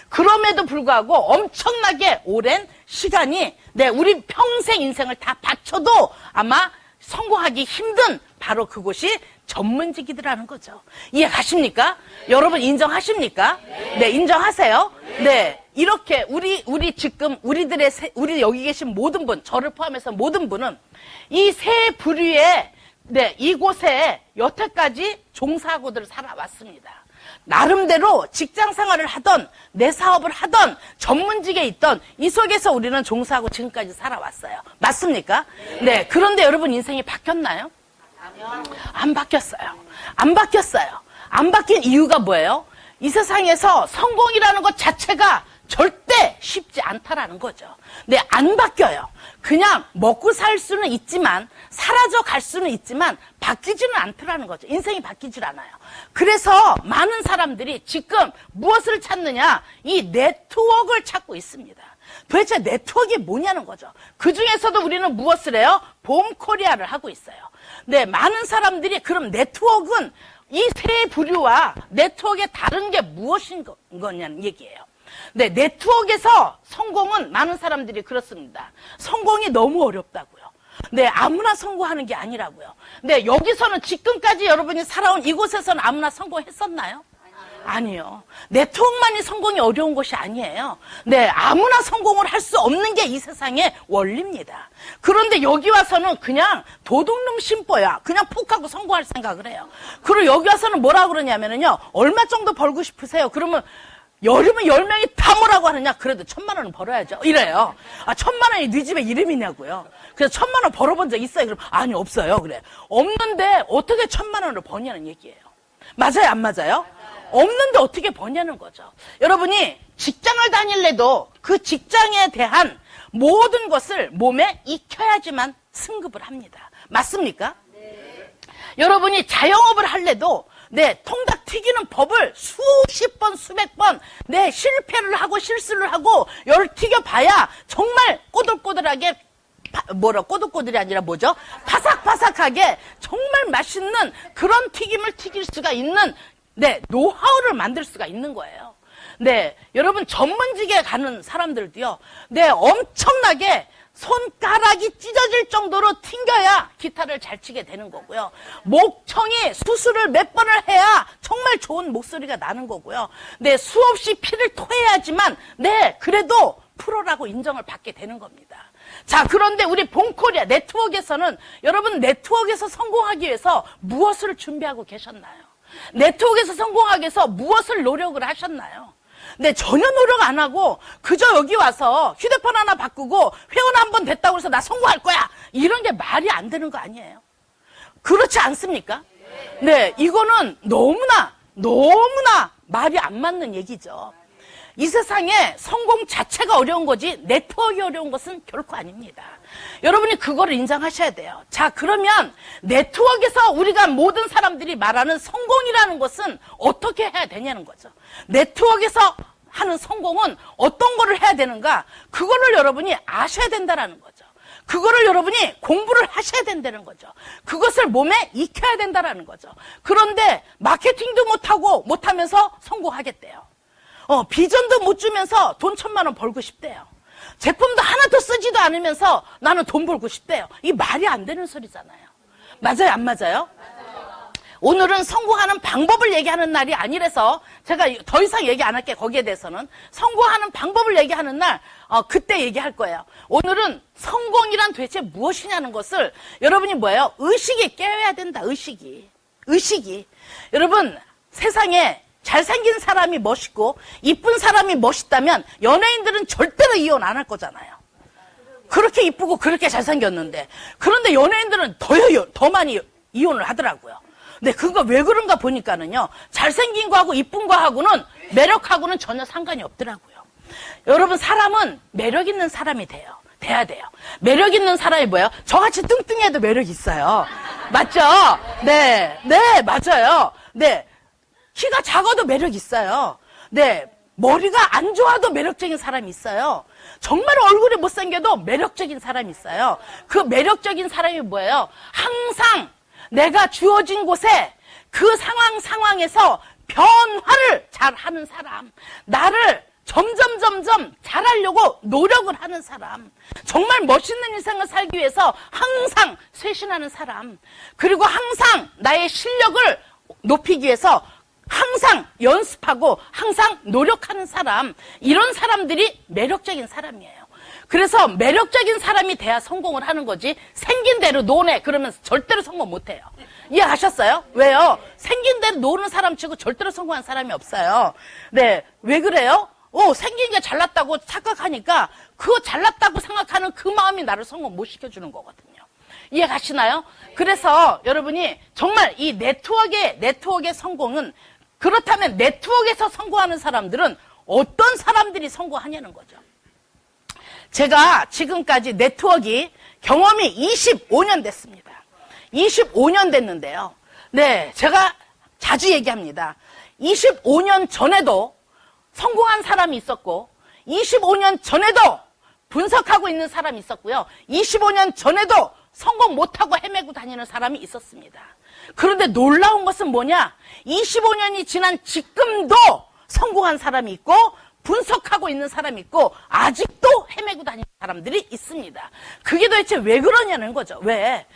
[SPEAKER 1] 그럼에도 불구하고 엄청나게 오랜 시간이 네, 우리 평생 인생을 다 바쳐도 아마 성공하기 힘든 바로 그곳이 전문직이더라는 거죠. 이해 가십니까? 여러분 인정하십니까? 네, 인정하세요? 네, 이렇게 우리 지금 우리 여기 계신 모든 분, 저를 포함해서 모든 분은 이 세 부류의 네, 이곳에 여태까지 종사하고들 살아왔습니다. 나름대로 직장 생활을 하던 내 사업을 하던 전문직에 있던 이 속에서 우리는 종사하고 지금까지 살아왔어요. 맞습니까? 네. 그런데 여러분 인생이 바뀌었나요? 안 바뀌었어요. 안 바뀌었어요. 안 바뀐 이유가 뭐예요? 이 세상에서 성공이라는 것 자체가 절대 쉽지 않다라는 거죠. 네, 안 바뀌어요. 그냥 먹고 살 수는 있지만 사라져 갈 수는 있지만 바뀌지는 않더라는 거죠. 인생이 바뀌질 않아요. 그래서 많은 사람들이 지금 무엇을 찾느냐? 이 네트워크를 찾고 있습니다. 도대체 네트워크가 뭐냐는 거죠. 그 중에서도 우리는 무엇을 해요? 봄코리아를 하고 있어요. 네, 많은 사람들이 그럼 네트워크는 이 세 부류와 네트워크의 다른 게 무엇인 거냐는 얘기예요. 네, 네트워크에서 성공은 많은 사람들이 그렇습니다. 성공이 너무 어렵다고요. 네, 아무나 성공하는 게 아니라고요. 네, 여기서는 지금까지 여러분이 살아온 이곳에서는 아무나 성공했었나요? 아니요. 네트워크만이 성공이 어려운 것이 아니에요. 네, 아무나 성공을 할 수 없는 게 이 세상의 원리입니다. 그런데 여기 와서는 그냥 도둑놈 심보야. 그냥 푹 하고 성공할 생각을 해요. 그리고 여기 와서는 뭐라 그러냐면요. 얼마 정도 벌고 싶으세요? 그러면 여름은 10명이 다 뭐라고 하느냐? 그래도 1,000만 원은 벌어야죠. 이래요. 아, 1,000만 원이 네 집에 이름이냐고요. 그래서 1,000만 원 벌어본 적 있어요? 그럼 아니, 없어요. 그래. 없는데 어떻게 1,000만 원을 버냐는 얘기예요. 맞아요? 안 맞아요? 없는데 어떻게 버냐는 거죠. 여러분이 직장을 다닐래도 그 직장에 대한 모든 것을 몸에 익혀야지만 승급을 합니다. 맞습니까? 네. 여러분이 자영업을 할래도 통닭 튀기는 법을 수십 번, 수백 번, 실패를 하고 실수를 하고 열 튀겨봐야 정말 꼬들꼬들하게, 꼬들꼬들이 아니라 뭐죠? 바삭바삭하게 정말 맛있는 그런 튀김을 튀길 수가 있는, 노하우를 만들 수가 있는 거예요. 여러분 전문직에 가는 사람들도요, 엄청나게 손가락이 찢어질 정도로 튕겨야 기타를 잘 치게 되는 거고요. 목청이 수술을 몇 번을 해야 정말 좋은 목소리가 나는 거고요. 수없이 피를 토해야지만, 그래도 프로라고 인정을 받게 되는 겁니다. 자, 그런데 우리 본코리아 네트워크에서는 여러분 네트워크에서 성공하기 위해서 무엇을 준비하고 계셨나요? 네트워크에서 성공하기 위해서 무엇을 노력을 하셨나요? 전혀 노력 안 하고 그저 여기 와서 휴대폰 하나 바꾸고 회원 한 번 됐다고 해서 나 성공할 거야, 이런 게 말이 안 되는 거 아니에요? 그렇지 않습니까? 이거는 너무나 말이 안 맞는 얘기죠. 이 세상에 성공 자체가 어려운 거지 네트워크가 어려운 것은 결코 아닙니다. 여러분이 그거를 인정하셔야 돼요. 자, 그러면 네트워크에서 우리가 모든 사람들이 말하는 성공이라는 것은 어떻게 해야 되냐는 거죠. 네트워크에서 하는 성공은 어떤 거를 해야 되는가, 그거를 여러분이 아셔야 된다는 거죠. 그거를 여러분이 공부를 하셔야 된다는 거죠. 그것을 몸에 익혀야 된다는 거죠. 그런데 마케팅도 못하면서 성공하겠대요. 비전도 못 주면서 돈 1,000만 원 벌고 싶대요. 제품도 하나도 쓰지도 않으면서 나는 돈 벌고 싶대요. 이 말이 안 되는 소리잖아요. 맞아요, 안 맞아요? 오늘은 성공하는 방법을 얘기하는 날이 아니라서 제가 더 이상 얘기 안 할게요. 거기에 대해서는 성공하는 방법을 얘기하는 날, 그때 얘기할 거예요. 오늘은 성공이란 도대체 무엇이냐는 것을 여러분이 의식이 깨어야 된다. 의식이. 여러분, 세상에 잘생긴 사람이 멋있고 이쁜 사람이 멋있다면 연예인들은 절대로 이혼 안 할 거잖아요. 그렇게 이쁘고 그렇게 잘생겼는데. 그런데 연예인들은 더 많이 이혼을 하더라고요. 근데 그거 왜 그런가 보니까는요, 잘생긴 거하고 이쁜 거하고는, 매력하고는 전혀 상관이 없더라고요. 여러분, 사람은 매력 있는 사람이 돼야 돼요. 매력 있는 사람이 뭐예요? 저같이 뚱뚱해도 매력 있어요. 맞죠? 맞아요. 키가 작아도 매력 있어요. 머리가 안 좋아도 매력적인 사람이 있어요. 정말 얼굴이 못생겨도 매력적인 사람이 있어요. 그 매력적인 사람이 뭐예요? 항상 내가 주어진 곳에 그 상황에서 변화를 잘하는 사람, 나를 점점 잘하려고 노력을 하는 사람, 정말 멋있는 인생을 살기 위해서 항상 쇄신하는 사람, 그리고 항상 나의 실력을 높이기 위해서 항상 연습하고 항상 노력하는 사람, 이런 사람들이 매력적인 사람이에요. 그래서 매력적인 사람이 돼야 성공을 하는 거지, 생긴 대로 노네 그러면 절대로 성공 못해요. 이해하셨어요? 왜요? 생긴 대로 노는 사람 치고 절대로 성공한 사람이 없어요. 왜 그래요? 생긴 게 잘났다고 착각하니까 그 잘났다고 생각하는 그 마음이 나를 성공 못 시켜주는 거거든요. 이해가시나요? 그래서 여러분이 정말 이 네트워크의 성공은, 그렇다면 네트워크에서 성공하는 사람들은 어떤 사람들이 성공하냐는 거죠. 제가 지금까지 네트워크 경험이 25년 됐습니다. 25년 됐는데요. 제가 자주 얘기합니다. 25년 전에도 성공한 사람이 있었고, 25년 전에도 분석하고 있는 사람이 있었고요. 25년 전에도 성공 못하고 헤매고 다니는 사람이 있었습니다. 그런데 놀라운 것은 뭐냐? 25년이 지난 지금도 성공한 사람이 있고, 분석하고 있는 사람이 있고, 아직도 헤매고 다니는 사람들이 있습니다. 그게 도대체 왜 그러냐는 거죠. 왜?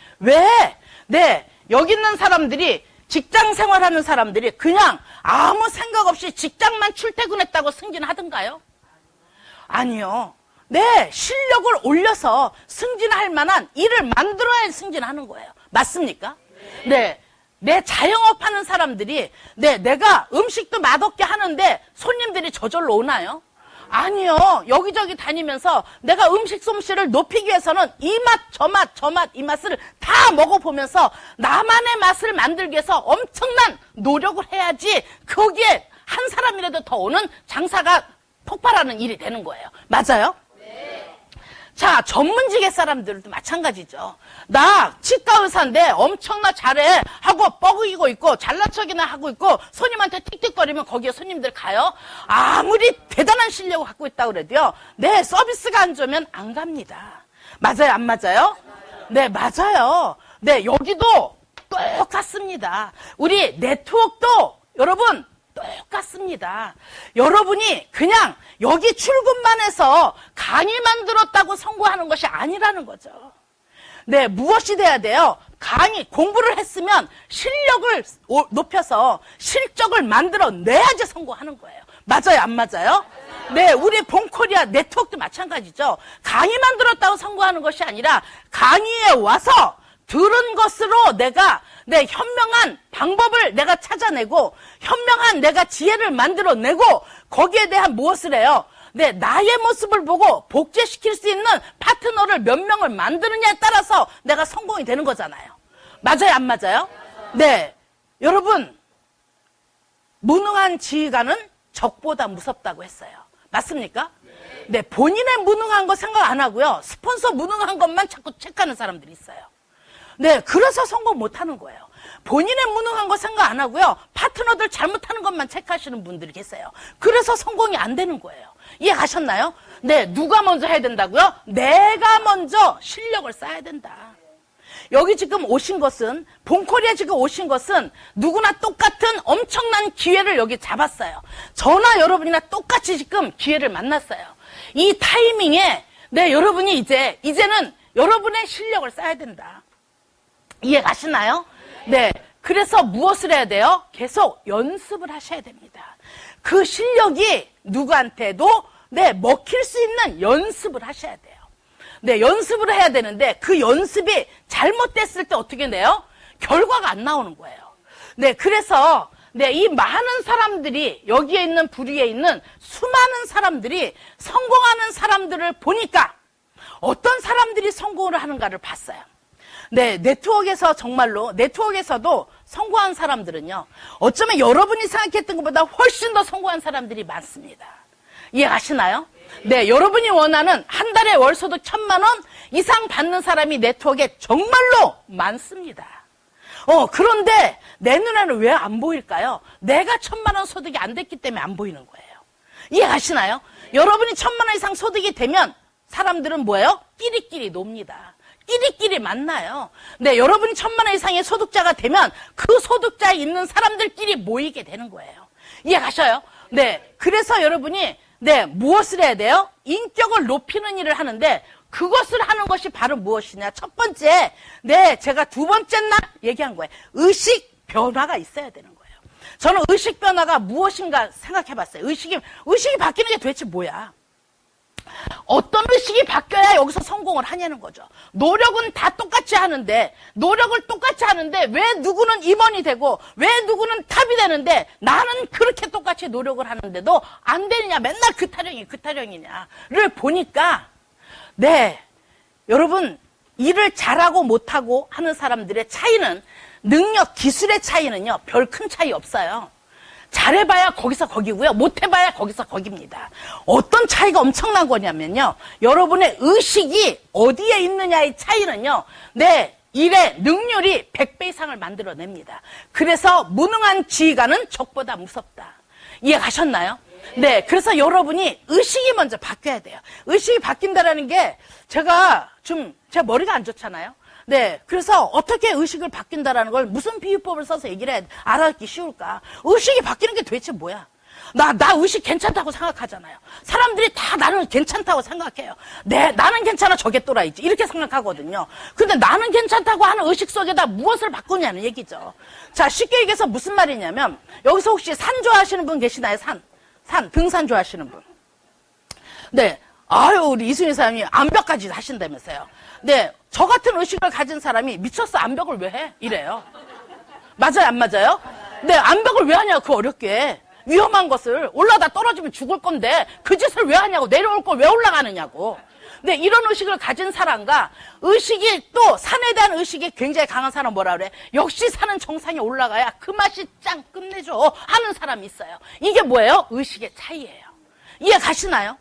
[SPEAKER 1] 여기 있는 사람들이, 직장 생활하는 사람들이 그냥 아무 생각 없이 직장만 출퇴근했다고 승진하던가요? 아니요. 실력을 올려서 승진할 만한 일을 만들어야 승진하는 거예요. 맞습니까? 내 자영업 하는 사람들이, 내가 음식도 맛없게 하는데 손님들이 저절로 오나요? 아니요. 여기저기 다니면서 내가 음식 솜씨를 높이기 위해서는 이 맛, 저 맛, 이 맛을 다 먹어보면서 나만의 맛을 만들기 위해서 엄청난 노력을 해야지 거기에 한 사람이라도 더 오는 장사가 폭발하는 일이 되는 거예요. 맞아요? 자, 전문직의 사람들도 마찬가지죠. 나 치과 의사인데 엄청나 잘해 하고 뻐기고 있고 잘난 척이나 하고 있고 손님한테 틱틱거리면 거기에 손님들 가요? 아무리 대단한 실력을 갖고 있다고 그래도요. 네, 서비스가 안 좋으면 안 갑니다. 맞아요? 안 맞아요? 네, 맞아요. 네, 여기도 똑같습니다. 우리 네트워크도 여러분 똑같습니다. 여러분이 그냥 여기 출근만 해서 강의만 들었다고 성공하는 것이 아니라는 거죠. 네, 무엇이 돼야 돼요? 공부를 했으면 실력을 높여서 실적을 만들어내야지 성공하는 거예요. 맞아요? 안 맞아요? 네, 우리 본코리아 네트워크도 마찬가지죠. 강의만 들었다고 성공하는 것이 아니라 강의에 와서 들은 것으로 내가 현명한 방법을 내가 찾아내고 현명한 내가 지혜를 만들어내고 거기에 대한 무엇을 해요? 나의 모습을 보고 복제시킬 수 있는 파트너를 몇 명을 만드느냐에 따라서 내가 성공이 되는 거잖아요. 맞아요? 안 맞아요? 네, 여러분 무능한 지휘관은 적보다 무섭다고 했어요. 맞습니까? 네, 본인의 무능한 거 생각 안 하고요. 스폰서 무능한 것만 자꾸 체크하는 사람들이 있어요. 네, 그래서 성공 못하는 거예요. 본인의 무능한 거 생각 안 하고요. 파트너들 잘못하는 것만 체크하시는 분들이 계세요. 그래서 성공이 안 되는 거예요. 이해 가셨나요? 네, 누가 먼저 해야 된다고요? 내가 먼저 실력을 쌓아야 된다. 여기 지금 오신 것은, 본코리아 지금 오신 것은 누구나 똑같은 엄청난 기회를 여기 잡았어요. 저나 여러분이나 똑같이 지금 기회를 만났어요. 이 타이밍에, 여러분이 이제는 여러분의 실력을 쌓아야 된다. 이해 가시나요? 네. 그래서 무엇을 해야 돼요? 계속 연습을 하셔야 됩니다. 그 실력이 누구한테도 먹힐 수 있는 연습을 하셔야 돼요. 네, 연습을 해야 되는데 그 연습이 잘못됐을 때 어떻게 돼요? 결과가 안 나오는 거예요. 네, 그래서 이 많은 사람들이 여기에 있는 부류에 있는 수많은 사람들이 성공하는 사람들을 보니까 어떤 사람들이 성공을 하는가를 봤어요. 네, 네트워크에서 정말로 네트워크에서도 성공한 사람들은요. 어쩌면 여러분이 생각했던 것보다 훨씬 더 성공한 사람들이 많습니다. 이해하시나요? 네, 여러분이 원하는 한 달에 월소득 1,000만 원 이상 받는 사람이 네트워크에 정말로 많습니다. 그런데 내 눈에는 왜 안 보일까요? 내가 1,000만 원 소득이 안 됐기 때문에 안 보이는 거예요. 이해하시나요? 여러분이 1,000만 원 이상 소득이 되면 사람들은 뭐예요? 끼리끼리 놉니다. 끼리끼리 만나요. 네, 여러분이 1,000만 원 이상의 소득자가 되면 그 소득자에 있는 사람들끼리 모이게 되는 거예요. 이해가셔요? 네, 그래서 여러분이 무엇을 해야 돼요? 인격을 높이는 일을 하는데 그것을 하는 것이 바로 무엇이냐? 첫 번째, 제가 두 번째 날 얘기한 거예요. 의식 변화가 있어야 되는 거예요. 저는 의식 변화가 무엇인가 생각해 봤어요. 의식이 바뀌는 게 도대체 뭐야? 어떤 의식이 바뀌어야 여기서 성공을 하냐는 거죠. 노력은 다 똑같이 하는데 왜 누구는 임원이 되고 왜 누구는 탑이 되는데 나는 그렇게 똑같이 노력을 하는데도 안 되느냐, 맨날 그 타령이냐를 보니까 여러분 일을 잘하고 못하고 하는 사람들의 차이는 능력, 기술의 차이는요 별 큰 차이 없어요. 잘해봐야 거기서 거기고요. 못해봐야 거기서 거기입니다. 어떤 차이가 엄청난 거냐면요. 여러분의 의식이 어디에 있느냐의 차이는요. 일의 능률이 100배 이상을 만들어냅니다. 그래서 무능한 지휘관은 적보다 무섭다. 이해 가셨나요? 네. 그래서 여러분이 의식이 먼저 바뀌어야 돼요. 의식이 바뀐다라는 게 제 머리가 안 좋잖아요. 네, 그래서 어떻게 의식을 바뀐다라는 걸 무슨 비유법을 써서 얘기를 해야 알아듣기 쉬울까? 의식이 바뀌는 게 도대체 뭐야? 나 의식 괜찮다고 생각하잖아요. 사람들이 다 나는 괜찮다고 생각해요. 나는 괜찮아, 저게 또라이지. 이렇게 생각하거든요. 근데 나는 괜찮다고 하는 의식 속에다 무엇을 바꾸냐는 얘기죠. 자, 쉽게 얘기해서 무슨 말이냐면, 여기서 혹시 산 좋아하시는 분 계시나요? 등산 좋아하시는 분. 네. 우리 이순희 사장님이 암벽까지 하신다면서요. 네. 저 같은 의식을 가진 사람이 미쳤어, 암벽을 왜 해? 이래요. 맞아요, 안 맞아요? 네, 암벽을 왜 하냐고, 그 어렵게. 위험한 것을 올라다 떨어지면 죽을 건데 그 짓을 왜 하냐고, 내려올 걸 왜 올라가느냐고. 근데 이런 의식을 가진 사람과 의식이 또 산에 대한 의식이 굉장히 강한 사람 뭐라 그래? 역시 산은 정상에 올라가야 그 맛이 짱 끝내줘 하는 사람이 있어요. 이게 뭐예요? 의식의 차이예요. 이해 가시나요?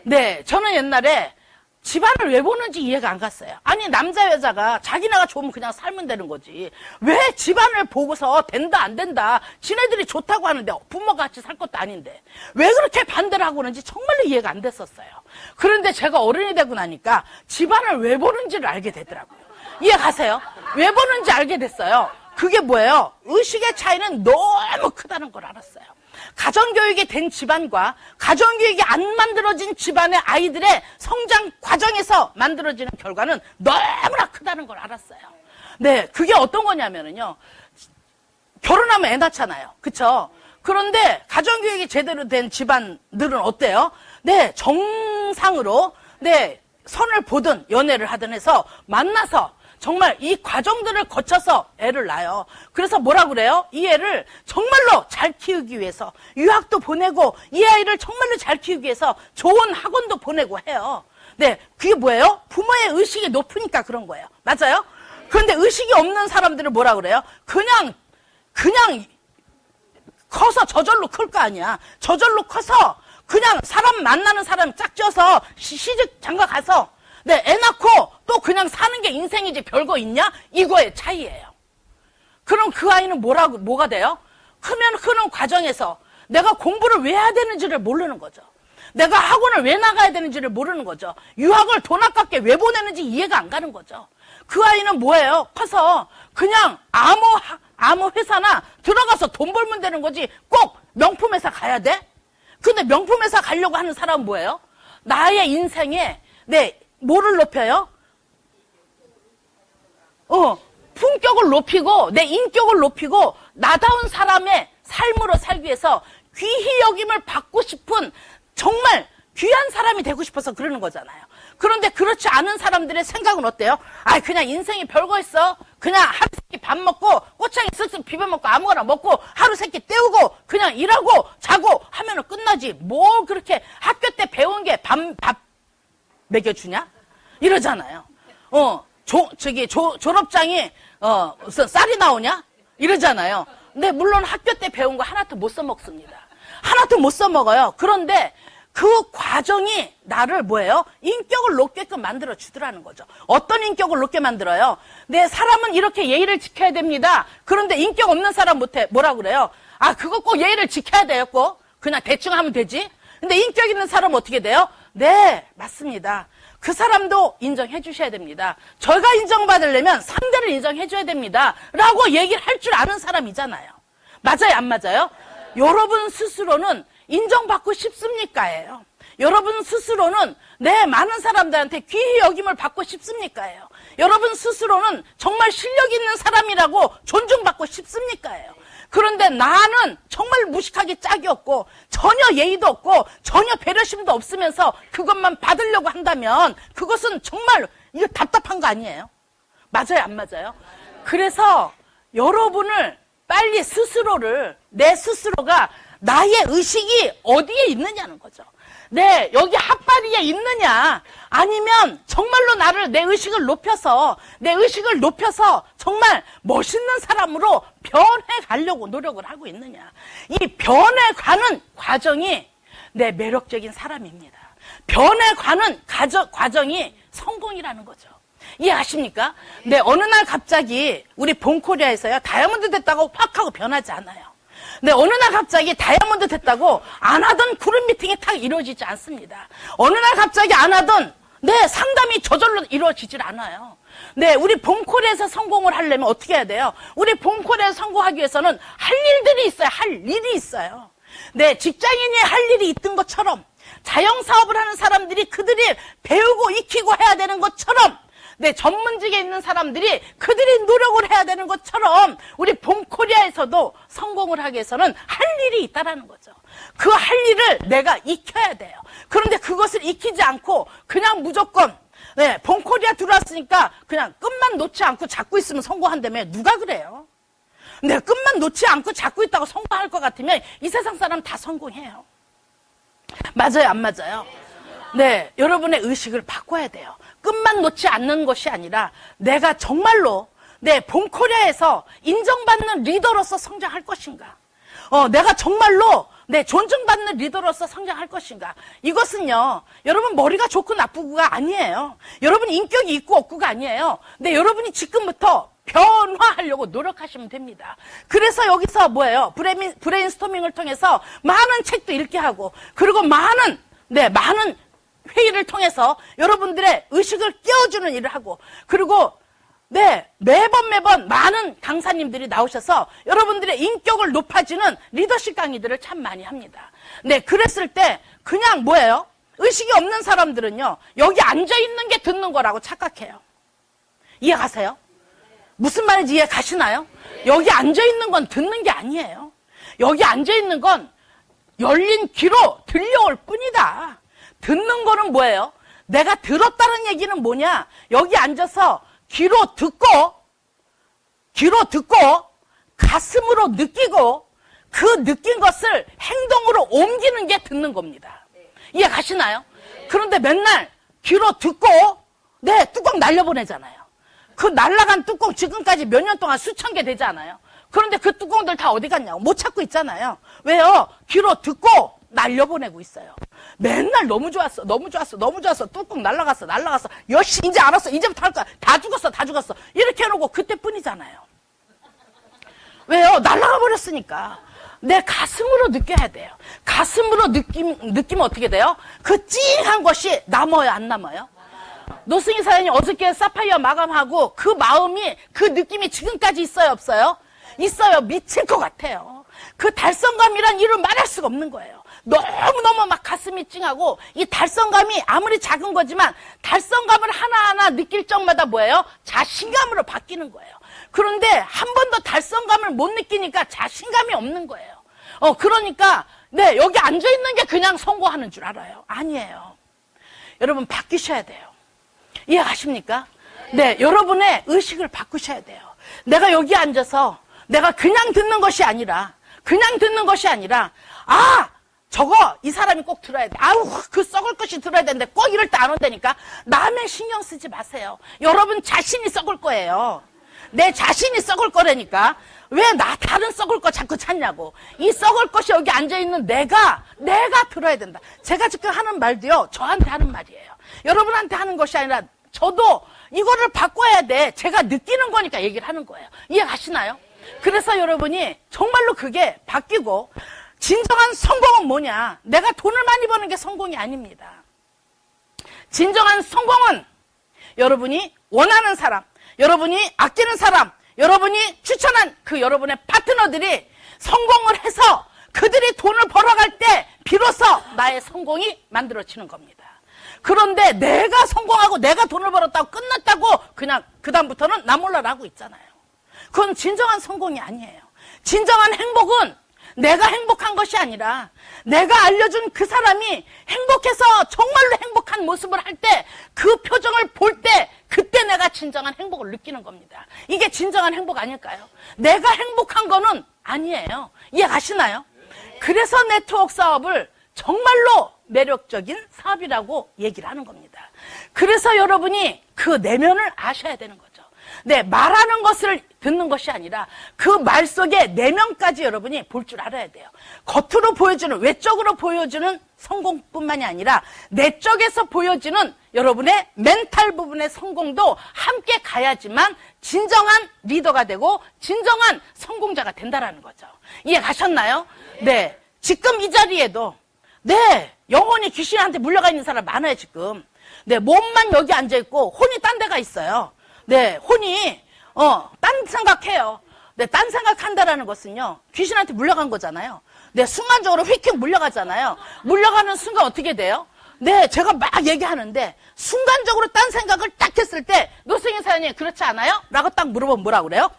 [SPEAKER 1] 네, 저는 옛날에 집안을 왜 보는지 이해가 안 갔어요. 아니 남자 여자가 자기네가 좋으면 그냥 살면 되는 거지. 왜 집안을 보고서 된다 안 된다 지네들이 좋다고 하는데 부모가 같이 살 것도 아닌데 왜 그렇게 반대를 하고 그런지 정말로 이해가 안 됐었어요. 그런데 제가 어른이 되고 나니까 집안을 왜 보는지를 알게 되더라고요. 이해 가세요? 왜 보는지 알게 됐어요. 그게 뭐예요? 의식의 차이는 너무 크다는 걸 알았어요. 가정교육이 된 집안과 가정교육이 안 만들어진 집안의 아이들의 성장 과정에서 만들어지는 결과는 너무나 크다는 걸 알았어요. 네, 그게 어떤 거냐면요. 결혼하면 애 낳잖아요. 그쵸? 그런데 가정교육이 제대로 된 집안들은 어때요? 네, 정상으로, 네, 선을 보든 연애를 하든 해서 만나서 정말 이 과정들을 거쳐서 애를 낳아요. 그래서 뭐라 그래요? 이 애를 정말로 잘 키우기 위해서 유학도 보내고 이 아이를 정말로 잘 키우기 위해서 좋은 학원도 보내고 해요. 네, 그게 뭐예요? 부모의 의식이 높으니까 그런 거예요. 맞아요? 그런데 의식이 없는 사람들은 뭐라 그래요? 그냥 커서 저절로 클 거 아니야. 저절로 커서 그냥 사람 만나는 사람 짝지어서 시집 장가 가서 네, 애 낳고 또 그냥 사는 게 인생이지 별거 있냐? 이거의 차이예요. 그럼 그 아이는 뭐가 돼요? 크면 크는 과정에서 내가 공부를 왜 해야 되는지를 모르는 거죠. 내가 학원을 왜 나가야 되는지를 모르는 거죠. 유학을 돈 아깝게 왜 보내는지 이해가 안 가는 거죠. 그 아이는 뭐예요? 커서 그냥 아무 회사나 들어가서 돈 벌면 되는 거지 꼭 명품 회사 가야 돼? 근데 명품 회사 가려고 하는 사람은 뭐예요? 나의 인생에 뭐를 높여요? 품격을 높이고 내 인격을 높이고 나다운 사람의 삶으로 살기 위해서 귀히 여김을 받고 싶은 정말 귀한 사람이 되고 싶어서 그러는 거잖아요. 그런데 그렇지 않은 사람들의 생각은 어때요? 아, 그냥 인생이 별거 있어. 그냥 하루 세끼 밥 먹고 꼬창이 쓱쓱 비벼 먹고 아무거나 먹고 하루 세끼 때우고 그냥 일하고 자고 하면은 끝나지. 뭘 그렇게 학교 때 배운 게 밥 먹여주냐? 이러잖아요. 졸업장이, 무슨 쌀이 나오냐? 이러잖아요. 근데 물론 학교 때 배운 거 하나도 못 써먹습니다. 하나도 못 써먹어요. 그런데 그 과정이 나를 뭐예요? 인격을 높게끔 만들어 주더라는 거죠. 어떤 인격을 높게 만들어요? 네, 사람은 이렇게 예의를 지켜야 됩니다. 그런데 인격 없는 사람 뭐라 그래요? 아, 그거 꼭 예의를 지켜야 돼요, 꼭. 그냥 대충 하면 되지? 근데 인격 있는 사람은 어떻게 돼요? 네, 맞습니다. 그 사람도 인정해 주셔야 됩니다. 저가 인정받으려면 상대를 인정해 줘야 됩니다. 라고 얘기를 할 줄 아는 사람이잖아요. 맞아요, 안 맞아요? 여러분 스스로는 인정받고 싶습니까예요. 여러분 스스로는 많은 사람들한테 귀히 여김을 받고 싶습니까예요. 여러분 스스로는 정말 실력 있는 사람이라고 존중받고 싶습니까예요. 그런데 나는 정말 무식하게 짝이 없고 전혀 예의도 없고 전혀 배려심도 없으면서 그것만 받으려고 한다면 그것은 정말 이거 답답한 거 아니에요? 맞아요, 안 맞아요? 그래서 여러분을 빨리 내 스스로가 나의 의식이 어디에 있느냐는 거죠. 네, 여기 핫바리에 있느냐 아니면 정말로 내 의식을 높여서 정말 멋있는 사람으로 변해가려고 노력을 하고 있느냐. 이 변해가는 과정이 매력적인 사람입니다. 변해가는 과정이 성공이라는 거죠. 이해하십니까? 네, 어느 날 갑자기 우리 본코리아에서요 다이아몬드 됐다고 확 하고 변하지 않아요. 네, 어느 날 갑자기 다이아몬드 됐다고 안 하던 그룹 미팅이 탁 이루어지지 않습니다. 어느 날 갑자기 안 하던 상담이 저절로 이루어지질 않아요. 네, 우리 본코리아에서 성공을 하려면 어떻게 해야 돼요? 우리 본코리아에서 성공하기 위해서는 할 일들이 있어요. 할 일이 있어요. 네, 직장인이 할 일이 있던 것처럼 자영사업을 하는 사람들이 그들이 배우고 익히고 해야 되는 것처럼 전문직에 있는 사람들이 그들이 노력을 해야 되는 것처럼 우리 본코리아에서도 성공을 하기 위해서는 할 일이 있다라는 거죠. 그 할 일을 내가 익혀야 돼요. 그런데 그것을 익히지 않고 그냥 무조건 본코리아 들어왔으니까 그냥 끝만 놓지 않고 잡고 있으면 성공한다며 누가 그래요? 끝만 놓지 않고 잡고 있다고 성공할 것 같으면 이 세상 사람 다 성공해요. 맞아요, 안 맞아요? 네, 여러분의 의식을 바꿔야 돼요. 끝만 놓지 않는 것이 아니라 내가 정말로 본코리아에서 인정받는 리더로서 성장할 것인가? 내가 정말로 존중받는 리더로서 성장할 것인가? 이것은요, 여러분 머리가 좋고 나쁘고가 아니에요. 여러분 인격이 있고 없고가 아니에요. 여러분이 지금부터 변화하려고 노력하시면 됩니다. 그래서 여기서 뭐예요? 브레인스토밍을 통해서 많은 책도 읽게 하고, 그리고 많은 회의를 통해서 여러분들의 의식을 깨워주는 일을 하고, 그리고 매번 많은 강사님들이 나오셔서 여러분들의 인격을 높아지는 리더십 강의들을 참 많이 합니다. 그랬을 때 그냥 뭐예요? 의식이 없는 사람들은요, 여기 앉아있는 게 듣는 거라고 착각해요. 이해가세요? 무슨 말인지 이해 가시나요? 여기 앉아있는 건 듣는 게 아니에요. 여기 앉아있는 건 열린 귀로 들려올 뿐이다. 듣는 거는 뭐예요? 내가 들었다는 얘기는 뭐냐? 여기 앉아서 귀로 듣고 가슴으로 느끼고 그 느낀 것을 행동으로 옮기는 게 듣는 겁니다. 이해 가시나요? 그런데 맨날 귀로 듣고 뚜껑 날려보내잖아요. 그 날라간 뚜껑 지금까지 몇 년 동안 수천 개 되잖아요. 그런데 그 뚜껑들 다 어디 갔냐고 못 찾고 있잖아요. 왜요? 귀로 듣고 날려보내고 있어요. 맨날 너무 좋았어 뚜껑 날라갔어 역시 이제 알았어, 이제부터 할 거야, 다 죽었어 이렇게 해놓고 그때뿐이잖아요. 왜요? 날라가 버렸으니까. 내 가슴으로 느껴야 돼요. 가슴으로 느끼면 어떻게 돼요? 그 찡한 것이 남아요, 안 남아요? 노승희 사장님 어저께 사파이어 마감하고 그 마음이, 그 느낌이 지금까지 있어요, 없어요? 있어요. 미칠 것 같아요. 그 달성감이란 이를 말할 수가 없는 거예요. 너무너무 막 가슴이 찡하고, 이 달성감이 아무리 작은 거지만 달성감을 하나하나 느낄 적마다 뭐예요? 자신감으로 바뀌는 거예요. 그런데 한 번도 달성감을 못 느끼니까 자신감이 없는 거예요. 그러니까 여기 앉아있는 게 그냥 성공하는 줄 알아요. 아니에요. 여러분 바뀌셔야 돼요. 이해가십니까? 여러분의 의식을 바꾸셔야 돼요. 내가 여기 앉아서 내가 그냥 듣는 것이 아니라 이 사람이 꼭 들어야 돼. 그 썩을 것이 들어야 되는데 꼭 이럴 때 안 온다니까. 남의 신경 쓰지 마세요. 여러분 자신이 썩을 거예요. 내 자신이 썩을 거라니까. 왜 다른 썩을 거 자꾸 찾냐고. 이 썩을 것이 여기 앉아있는 내가 들어야 된다. 제가 지금 하는 말도요, 저한테 하는 말이에요. 여러분한테 하는 것이 아니라 저도 이거를 바꿔야 돼. 제가 느끼는 거니까 얘기를 하는 거예요. 이해 가시나요? 그래서 여러분이 정말로 그게 바뀌고, 진정한 성공은 뭐냐? 내가 돈을 많이 버는 게 성공이 아닙니다. 진정한 성공은 여러분이 원하는 사람, 여러분이 아끼는 사람, 여러분이 추천한 그 여러분의 파트너들이 성공을 해서 그들이 돈을 벌어갈 때 비로소 나의 성공이 만들어지는 겁니다. 그런데 내가 성공하고 내가 돈을 벌었다고 끝났다고 그냥 그다음부터는 나 몰라라 하고 있잖아요. 그건 진정한 성공이 아니에요. 진정한 행복은 내가 행복한 것이 아니라 내가 알려준 그 사람이 행복해서 정말로 행복한 모습을 할 때, 그 표정을 볼 때, 그때 내가 진정한 행복을 느끼는 겁니다. 이게 진정한 행복 아닐까요? 내가 행복한 거는 아니에요. 이해 가시나요? 그래서 네트워크 사업을 정말로 매력적인 사업이라고 얘기를 하는 겁니다. 그래서 여러분이 그 내면을 아셔야 되는 거죠. 말하는 것을 듣는 것이 아니라 그 말 속에 내면까지 여러분이 볼 줄 알아야 돼요. 겉으로 보여주는, 외적으로 보여주는 성공뿐만이 아니라 내적에서 보여지는 여러분의 멘탈 부분의 성공도 함께 가야지만 진정한 리더가 되고 진정한 성공자가 된다라는 거죠. 이해 가셨나요? 지금 이 자리에도 영혼이 귀신한테 물려가 있는 사람 많아요, 지금. 몸만 여기 앉아있고 혼이 딴 데가 있어요. 혼이 딴 생각해요. 딴 생각한다라는 것은요, 귀신한테 물려간 거잖아요. 순간적으로 휙휙 물려가잖아요. 물려가는 순간 어떻게 돼요? 제가 막 얘기하는데 순간적으로 딴 생각을 딱 했을 때, 노승희 사장님 그렇지 않아요? 라고 딱 물어보면 뭐라고 그래요?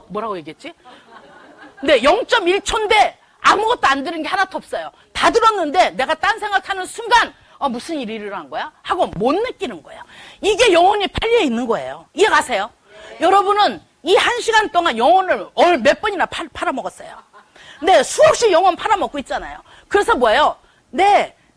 [SPEAKER 1] 뭐라고 얘기했지? 0.1초인데 아무것도 안 들은 게 하나도 없어요. 다 들었는데 내가 딴 생각하는 순간 무슨 일이 일어난 거야? 하고 못 느끼는 거예요. 이게 영혼이 팔려 있는 거예요. 이해 가세요? 여러분은 이 1시간 동안 영혼을 몇 번이나 팔아먹었어요. 수없이 영혼 팔아먹고 있잖아요. 그래서 뭐예요?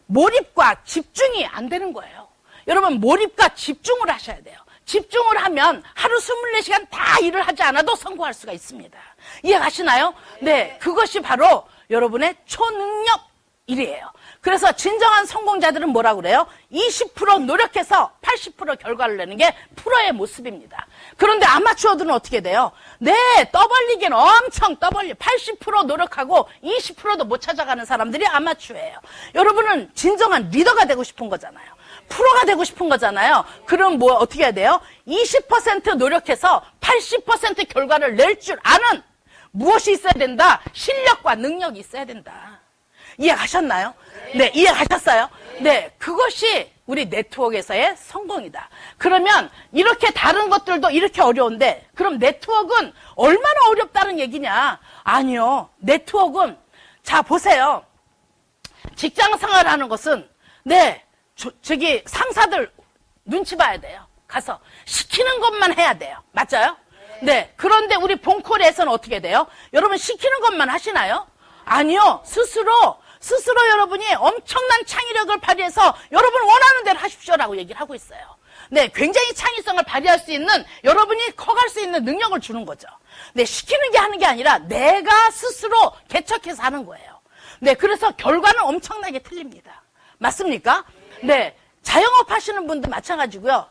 [SPEAKER 1] 몰입과 집중이 안 되는 거예요. 여러분, 몰입과 집중을 하셔야 돼요. 집중을 하면 하루 24시간 다 일을 하지 않아도 성공할 수가 있습니다. 이해가시나요? 네, 그것이 바로 여러분의 초능력 일이에요. 그래서 진정한 성공자들은 뭐라고 그래요? 20% 노력해서 80% 결과를 내는 게 프로의 모습입니다. 그런데 아마추어들은 어떻게 돼요? 네, 떠벌리긴 엄청 떠벌리 80% 노력하고 20%도 못 찾아가는 사람들이 아마추어예요. 여러분은 진정한 리더가 되고 싶은 거잖아요. 프로가 되고 싶은 거잖아요. 그럼 뭐 어떻게 해야 돼요? 20% 노력해서 80% 결과를 낼 줄 아는 무엇이 있어야 된다? 실력과 능력이 있어야 된다. 이해가셨나요? 네, 이해가셨어요? 네, 그것이 우리 네트워크에서의 성공이다. 그러면 이렇게 다른 것들도 이렇게 어려운데 그럼 네트워크는 얼마나 어렵다는 얘기냐? 아니요. 네트워크는 자 보세요. 직장 생활하는 것은 네, 저기 상사들 눈치 봐야 돼요. 가서 시키는 것만 해야 돼요. 맞아요? 네. 그런데 우리 본코리에서는 어떻게 돼요? 여러분 시키는 것만 하시나요? 아니요. 스스로 여러분이 엄청난 창의력을 발휘해서 여러분 원하는 대로 하십시오라고 얘기를 하고 있어요. 네, 굉장히 창의성을 발휘할 수 있는 여러분이 커갈 수 있는 능력을 주는 거죠. 네, 시키는 게 하는 게 아니라 내가 스스로 개척해서 하는 거예요. 네, 그래서 결과는 엄청나게 틀립니다. 맞습니까? 네, 자영업 하시는 분도 마찬가지고요.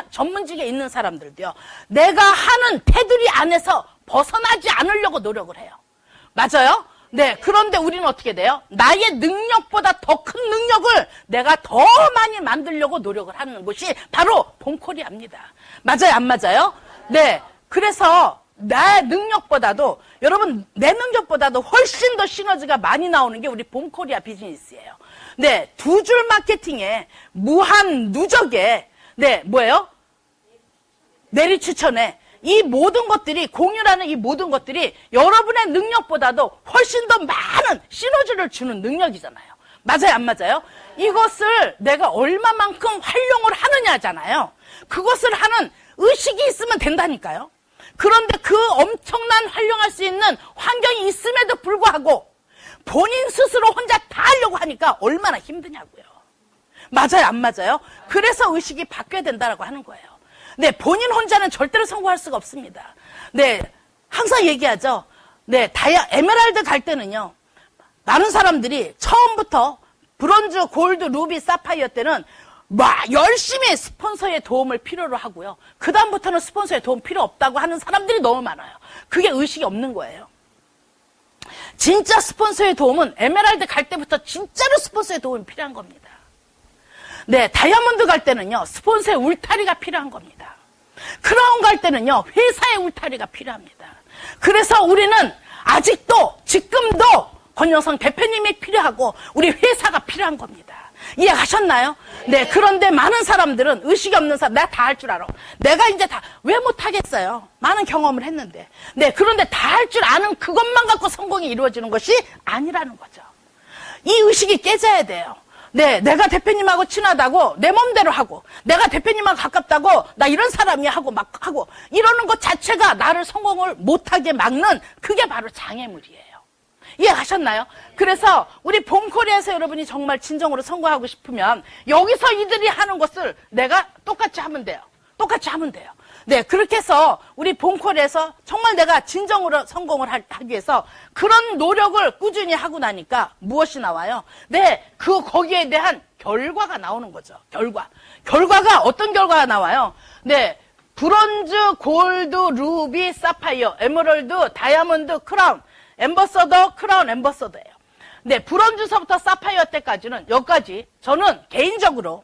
[SPEAKER 1] 전문직에 있는 사람들도요. 내가 하는 테두리 안에서 벗어나지 않으려고 노력을 해요. 맞아요? 네, 그런데 우리는 어떻게 돼요? 나의 능력보다 더 큰 능력을 내가 더 많이 만들려고 노력을 하는 곳이 바로 본코리아입니다. 맞아요, 안 맞아요? 네, 그래서 나의 능력보다도 여러분 내 능력보다도 훨씬 더 시너지가 많이 나오는 게 우리 본코리아 비즈니스예요. 네, 두 줄 마케팅에 무한 누적에 네, 뭐예요? 내리 추천에 이 모든 것들이 공유라는 이 모든 것들이 여러분의 능력보다도 훨씬 더 많은 시너지를 주는 능력이잖아요. 맞아요, 안 맞아요? 이것을 내가 얼마만큼 활용을 하느냐잖아요. 그것을 하는 의식이 있으면 된다니까요. 그런데 그 엄청난 활용할 수 있는 환경이 있음에도 불구하고 본인 스스로 혼자 다 하려고 하니까 얼마나 힘드냐고요. 맞아요, 안 맞아요? 그래서 의식이 바뀌어야 된다고 하는 거예요. 네, 본인 혼자는 절대로 성공할 수가 없습니다. 네, 항상 얘기하죠. 네, 에메랄드 갈 때는요, 많은 사람들이 처음부터 브론즈, 골드, 루비, 사파이어 때는 막 열심히 스폰서의 도움을 필요로 하고요. 그다음부터는 스폰서의 도움 필요 없다고 하는 사람들이 너무 많아요. 그게 의식이 없는 거예요. 진짜 스폰서의 도움은 에메랄드 갈 때부터 진짜로 스폰서의 도움이 필요한 겁니다. 네, 다이아몬드 갈 때는요, 스폰서의 울타리가 필요한 겁니다. 크라운 갈 때는요, 회사의 울타리가 필요합니다. 그래서 우리는 아직도, 지금도 권영성 대표님이 필요하고, 우리 회사가 필요한 겁니다. 이해가셨나요? 네, 그런데 많은 사람들은 의식이 없는 사람, 내가 다 할 줄 알아. 내가 이제 왜 못하겠어요? 많은 경험을 했는데. 네, 그런데 다 할 줄 아는 그것만 갖고 성공이 이루어지는 것이 아니라는 거죠. 이 의식이 깨져야 돼요. 네, 내가 대표님하고 친하다고 내 맘대로 하고, 내가 대표님하고 가깝다고 나 이런 사람이 하고 막 하고, 이러는 것 자체가 나를 성공을 못하게 막는 그게 바로 장애물이에요. 이해가셨나요? 그래서 우리 본코리아에서 여러분이 정말 진정으로 성공하고 싶으면 여기서 이들이 하는 것을 내가 똑같이 하면 돼요. 똑같이 하면 돼요. 네, 그렇게 해서 우리 본코리아에서 정말 내가 진정으로 성공을 하기 위해서 그런 노력을 꾸준히 하고 나니까 무엇이 나와요? 네, 거기에 대한 결과가 나오는 거죠. 결과가 어떤 결과가 나와요? 네, 브론즈, 골드, 루비, 사파이어, 에메랄드, 다이아몬드, 크라운, 엠버서더, 크라운 엠버서더예요. 네, 브론즈서부터 사파이어 때까지는 여기까지 저는 개인적으로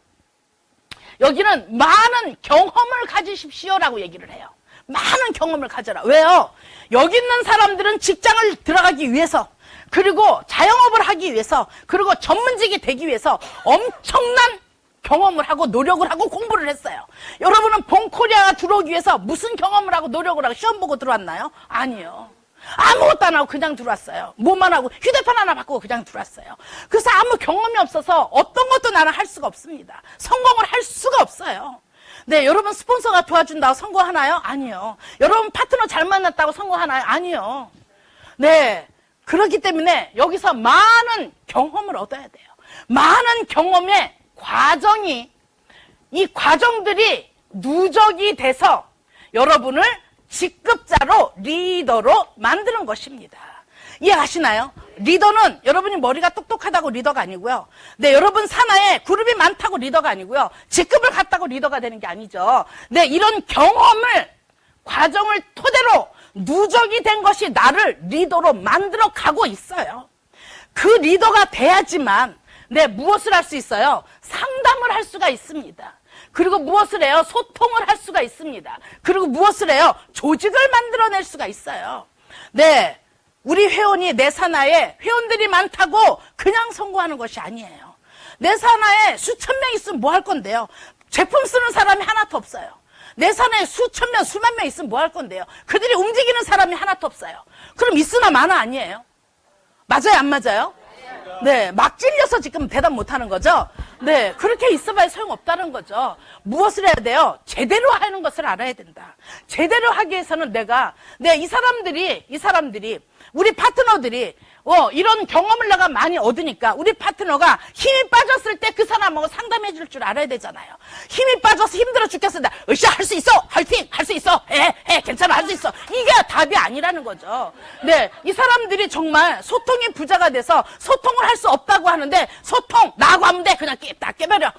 [SPEAKER 1] 여기는 많은 경험을 가지십시오라고 얘기를 해요. 많은 경험을 가져라. 왜요? 여기 있는 사람들은 직장을 들어가기 위해서, 그리고 자영업을 하기 위해서, 그리고 전문직이 되기 위해서 엄청난 경험을 하고 노력을 하고 공부를 했어요. 여러분은 본코리아가 들어오기 위해서 무슨 경험을 하고 노력을 하고 시험 보고 들어왔나요? 아니요. 아무것도 안 하고 그냥 들어왔어요. 뭐만 하고 휴대폰 하나 바꾸고 그냥 들어왔어요. 그래서 아무 경험이 없어서 어떤 것도 나는 할 수가 없습니다. 성공을 할 수가 없어요. 네, 여러분 스폰서가 도와준다고 성공하나요? 아니요. 여러분 파트너 잘 만났다고 성공하나요? 아니요. 네, 그렇기 때문에 여기서 많은 경험을 얻어야 돼요. 많은 경험의 과정이, 이 과정들이 누적이 돼서 여러분을 직급자로, 리더로 만드는 것입니다. 이해하시나요? 리더는 여러분이 머리가 똑똑하다고 리더가 아니고요. 네, 여러분 산하에 그룹이 많다고 리더가 아니고요. 직급을 갖다고 리더가 되는 게 아니죠. 네, 이런 경험을, 과정을 토대로 누적이 된 것이 나를 리더로 만들어 가고 있어요. 그 리더가 돼야지만, 네, 무엇을 할 수 있어요? 상담을 할 수가 있습니다. 그리고 무엇을 해요? 소통을 할 수가 있습니다. 그리고 무엇을 해요? 조직을 만들어낼 수가 있어요. 네, 우리 회원이 내 산하에 회원들이 많다고 그냥 성공하는 것이 아니에요. 내 산하에 수천 명 있으면 뭐 할 건데요? 제품 쓰는 사람이 하나도 없어요. 내 산하에 수천 명, 수만 명 있으면 뭐 할 건데요? 그들이 움직이는 사람이 하나도 없어요. 그럼 있으나 마나 아니에요? 맞아요, 안 맞아요? 네, 막 찔려서 지금 대답 못 하는 거죠? 네, 그렇게 있어봐야 소용없다는 거죠. 무엇을 해야 돼요? 제대로 하는 것을 알아야 된다. 제대로 하기 위해서는 이 사람들이, 우리 파트너들이, 이런 경험을 내가 많이 얻으니까 우리 파트너가 힘이 빠졌을 때 그 사람하고 상담해 줄 줄 알아야 되잖아요. 힘이 빠져서 힘들어 죽겠습니다. 으쌰, 할 수 있어! 화이팅! 할 수 있어! 괜찮아, 할 수 있어! 이게 답이 아니라는 거죠. 네, 이 사람들이 정말 소통이 부자가 돼서 소통을 할 수 없다고 하는데, 소통, 나하고 하면 돼! 그냥 다 깨버려!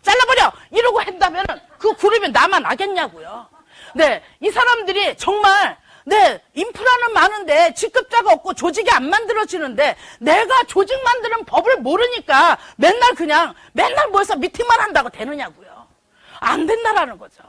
[SPEAKER 1] 잘라버려! 이러고 한다면 그 그룹이 나만 하겠냐고요. 네, 이 사람들이 정말 네, 인프라는 많은데 직급자가 없고 조직이 안 만들어지는데 내가 조직 만드는 법을 모르니까 맨날 모여서 미팅만 한다고 되느냐고요. 안 된다라는 거죠.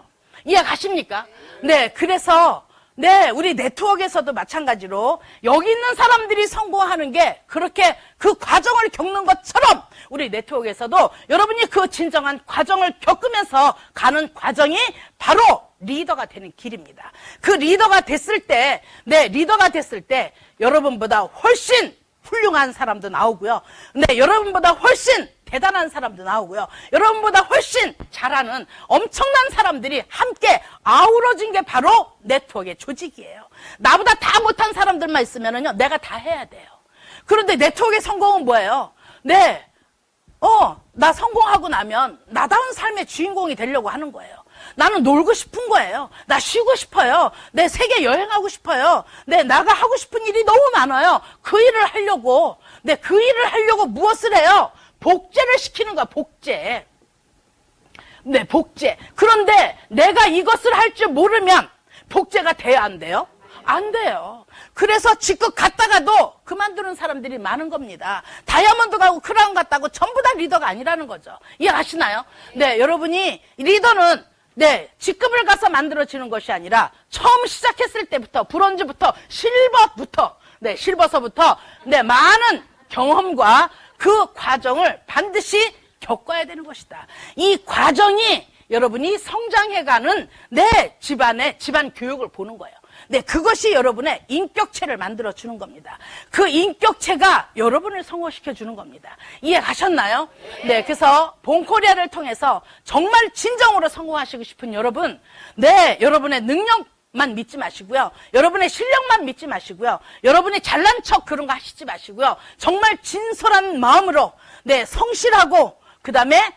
[SPEAKER 1] 이해 가십니까? 네, 그래서 네, 우리 네트워크에서도 마찬가지로 여기 있는 사람들이 성공하는 게 그렇게 그 과정을 겪는 것처럼 우리 네트워크에서도 여러분이 그 진정한 과정을 겪으면서 가는 과정이 바로 리더가 되는 길입니다. 그 리더가 됐을 때, 여러분보다 훨씬 훌륭한 사람도 나오고요. 네, 여러분보다 훨씬 대단한 사람도 나오고요. 여러분보다 훨씬 잘하는 엄청난 사람들이 함께 아우러진 게 바로 네트워크의 조직이에요. 나보다 다 못한 사람들만 있으면은요, 내가 다 해야 돼요. 그런데 네트워크의 성공은 뭐예요? 네, 나 성공하고 나면 나다운 삶의 주인공이 되려고 하는 거예요. 나는 놀고 싶은 거예요. 나 쉬고 싶어요. 내 세계 여행하고 싶어요. 나가 하고 싶은 일이 너무 많아요. 그 일을 하려고 무엇을 해요? 복제를 시키는 거야, 복제. 네, 복제. 그런데 내가 이것을 할 줄 모르면 복제가 돼야 안 돼요? 안 돼요. 그래서 직급 갔다가도 그만두는 사람들이 많은 겁니다. 다이아몬드 가고 크라운 갔다고 전부 다 리더가 아니라는 거죠. 이해하시나요? 네, 여러분이 리더는 네, 직급을 가서 만들어지는 것이 아니라 처음 시작했을 때부터 브론즈부터 실버서부터 많은 경험과 그 과정을 반드시 겪어야 되는 것이다. 이 과정이 여러분이 성장해가는 내 집안의 집안 교육을 보는 거예요. 네, 그것이 여러분의 인격체를 만들어주는 겁니다. 그 인격체가 여러분을 성공시켜주는 겁니다. 이해 가셨나요? 네, 그래서 본코리아를 통해서 정말 진정으로 성공하시고 싶은 여러분, 네, 여러분의 능력만 믿지 마시고요. 여러분의 실력만 믿지 마시고요. 여러분이 잘난 척 그런 거 하시지 마시고요. 정말 진솔한 마음으로, 네, 성실하고, 그 다음에,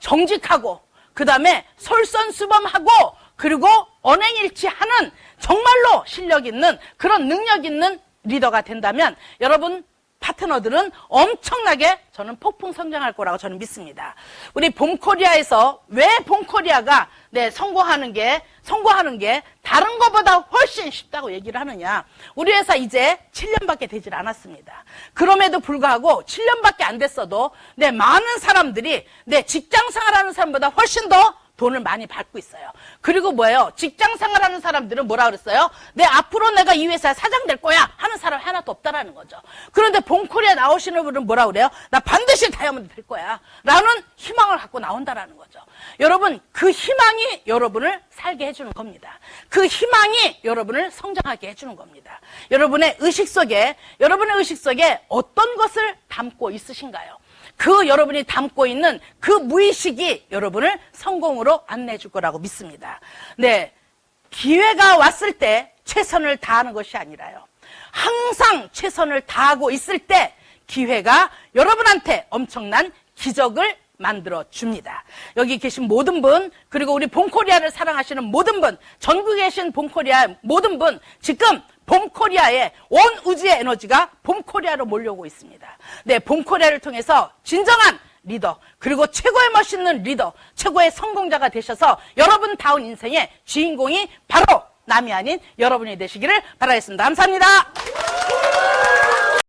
[SPEAKER 1] 정직하고, 그 다음에 솔선수범하고, 그리고 언행일치하는 정말로 실력 있는 그런 능력 있는 리더가 된다면 여러분 파트너들은 엄청나게 저는 폭풍 성장할 거라고 저는 믿습니다. 우리 봄코리아에서 왜 봄코리아가 성공하는 게 다른 것보다 훨씬 쉽다고 얘기를 하느냐. 우리 회사 이제 7년밖에 되질 않았습니다. 그럼에도 불구하고 7년밖에 안 됐어도 많은 사람들이 직장 생활하는 사람보다 훨씬 더 돈을 많이 받고 있어요. 그리고 직장 생활하는 사람들은 뭐라 그랬어요? 앞으로 내가 이 회사에 사장 될 거야 하는 사람 하나도 없다라는 거죠. 그런데 봄코리아 나오시는 분은 뭐라 그래요? 나 반드시 다이아몬드 될 거야 라는 희망을 갖고 나온다라는 거죠. 여러분, 그 희망이 여러분을 살게 해주는 겁니다. 그 희망이 여러분을 성장하게 해주는 겁니다. 여러분의 의식 속에 어떤 것을 담고 있으신가요? 그 여러분이 담고 있는 그 무의식이 여러분을 성공으로 안내해 줄 거라고 믿습니다. 네, 기회가 왔을 때 최선을 다하는 것이 아니라요. 항상 최선을 다하고 있을 때 기회가 여러분한테 엄청난 기적을 만들어 줍니다. 여기 계신 모든 분, 그리고 우리 봄코리아를 사랑하시는 모든 분, 전국에 계신 봄코리아 모든 분, 지금 봄코리아의 온 우주의 에너지가 봄코리아로 몰려오고 있습니다. 네, 봄코리아를 통해서 진정한 리더, 그리고 최고의 멋있는 리더, 최고의 성공자가 되셔서 여러분다운 인생의 주인공이 바로 남이 아닌 여러분이 되시기를 바라겠습니다. 감사합니다.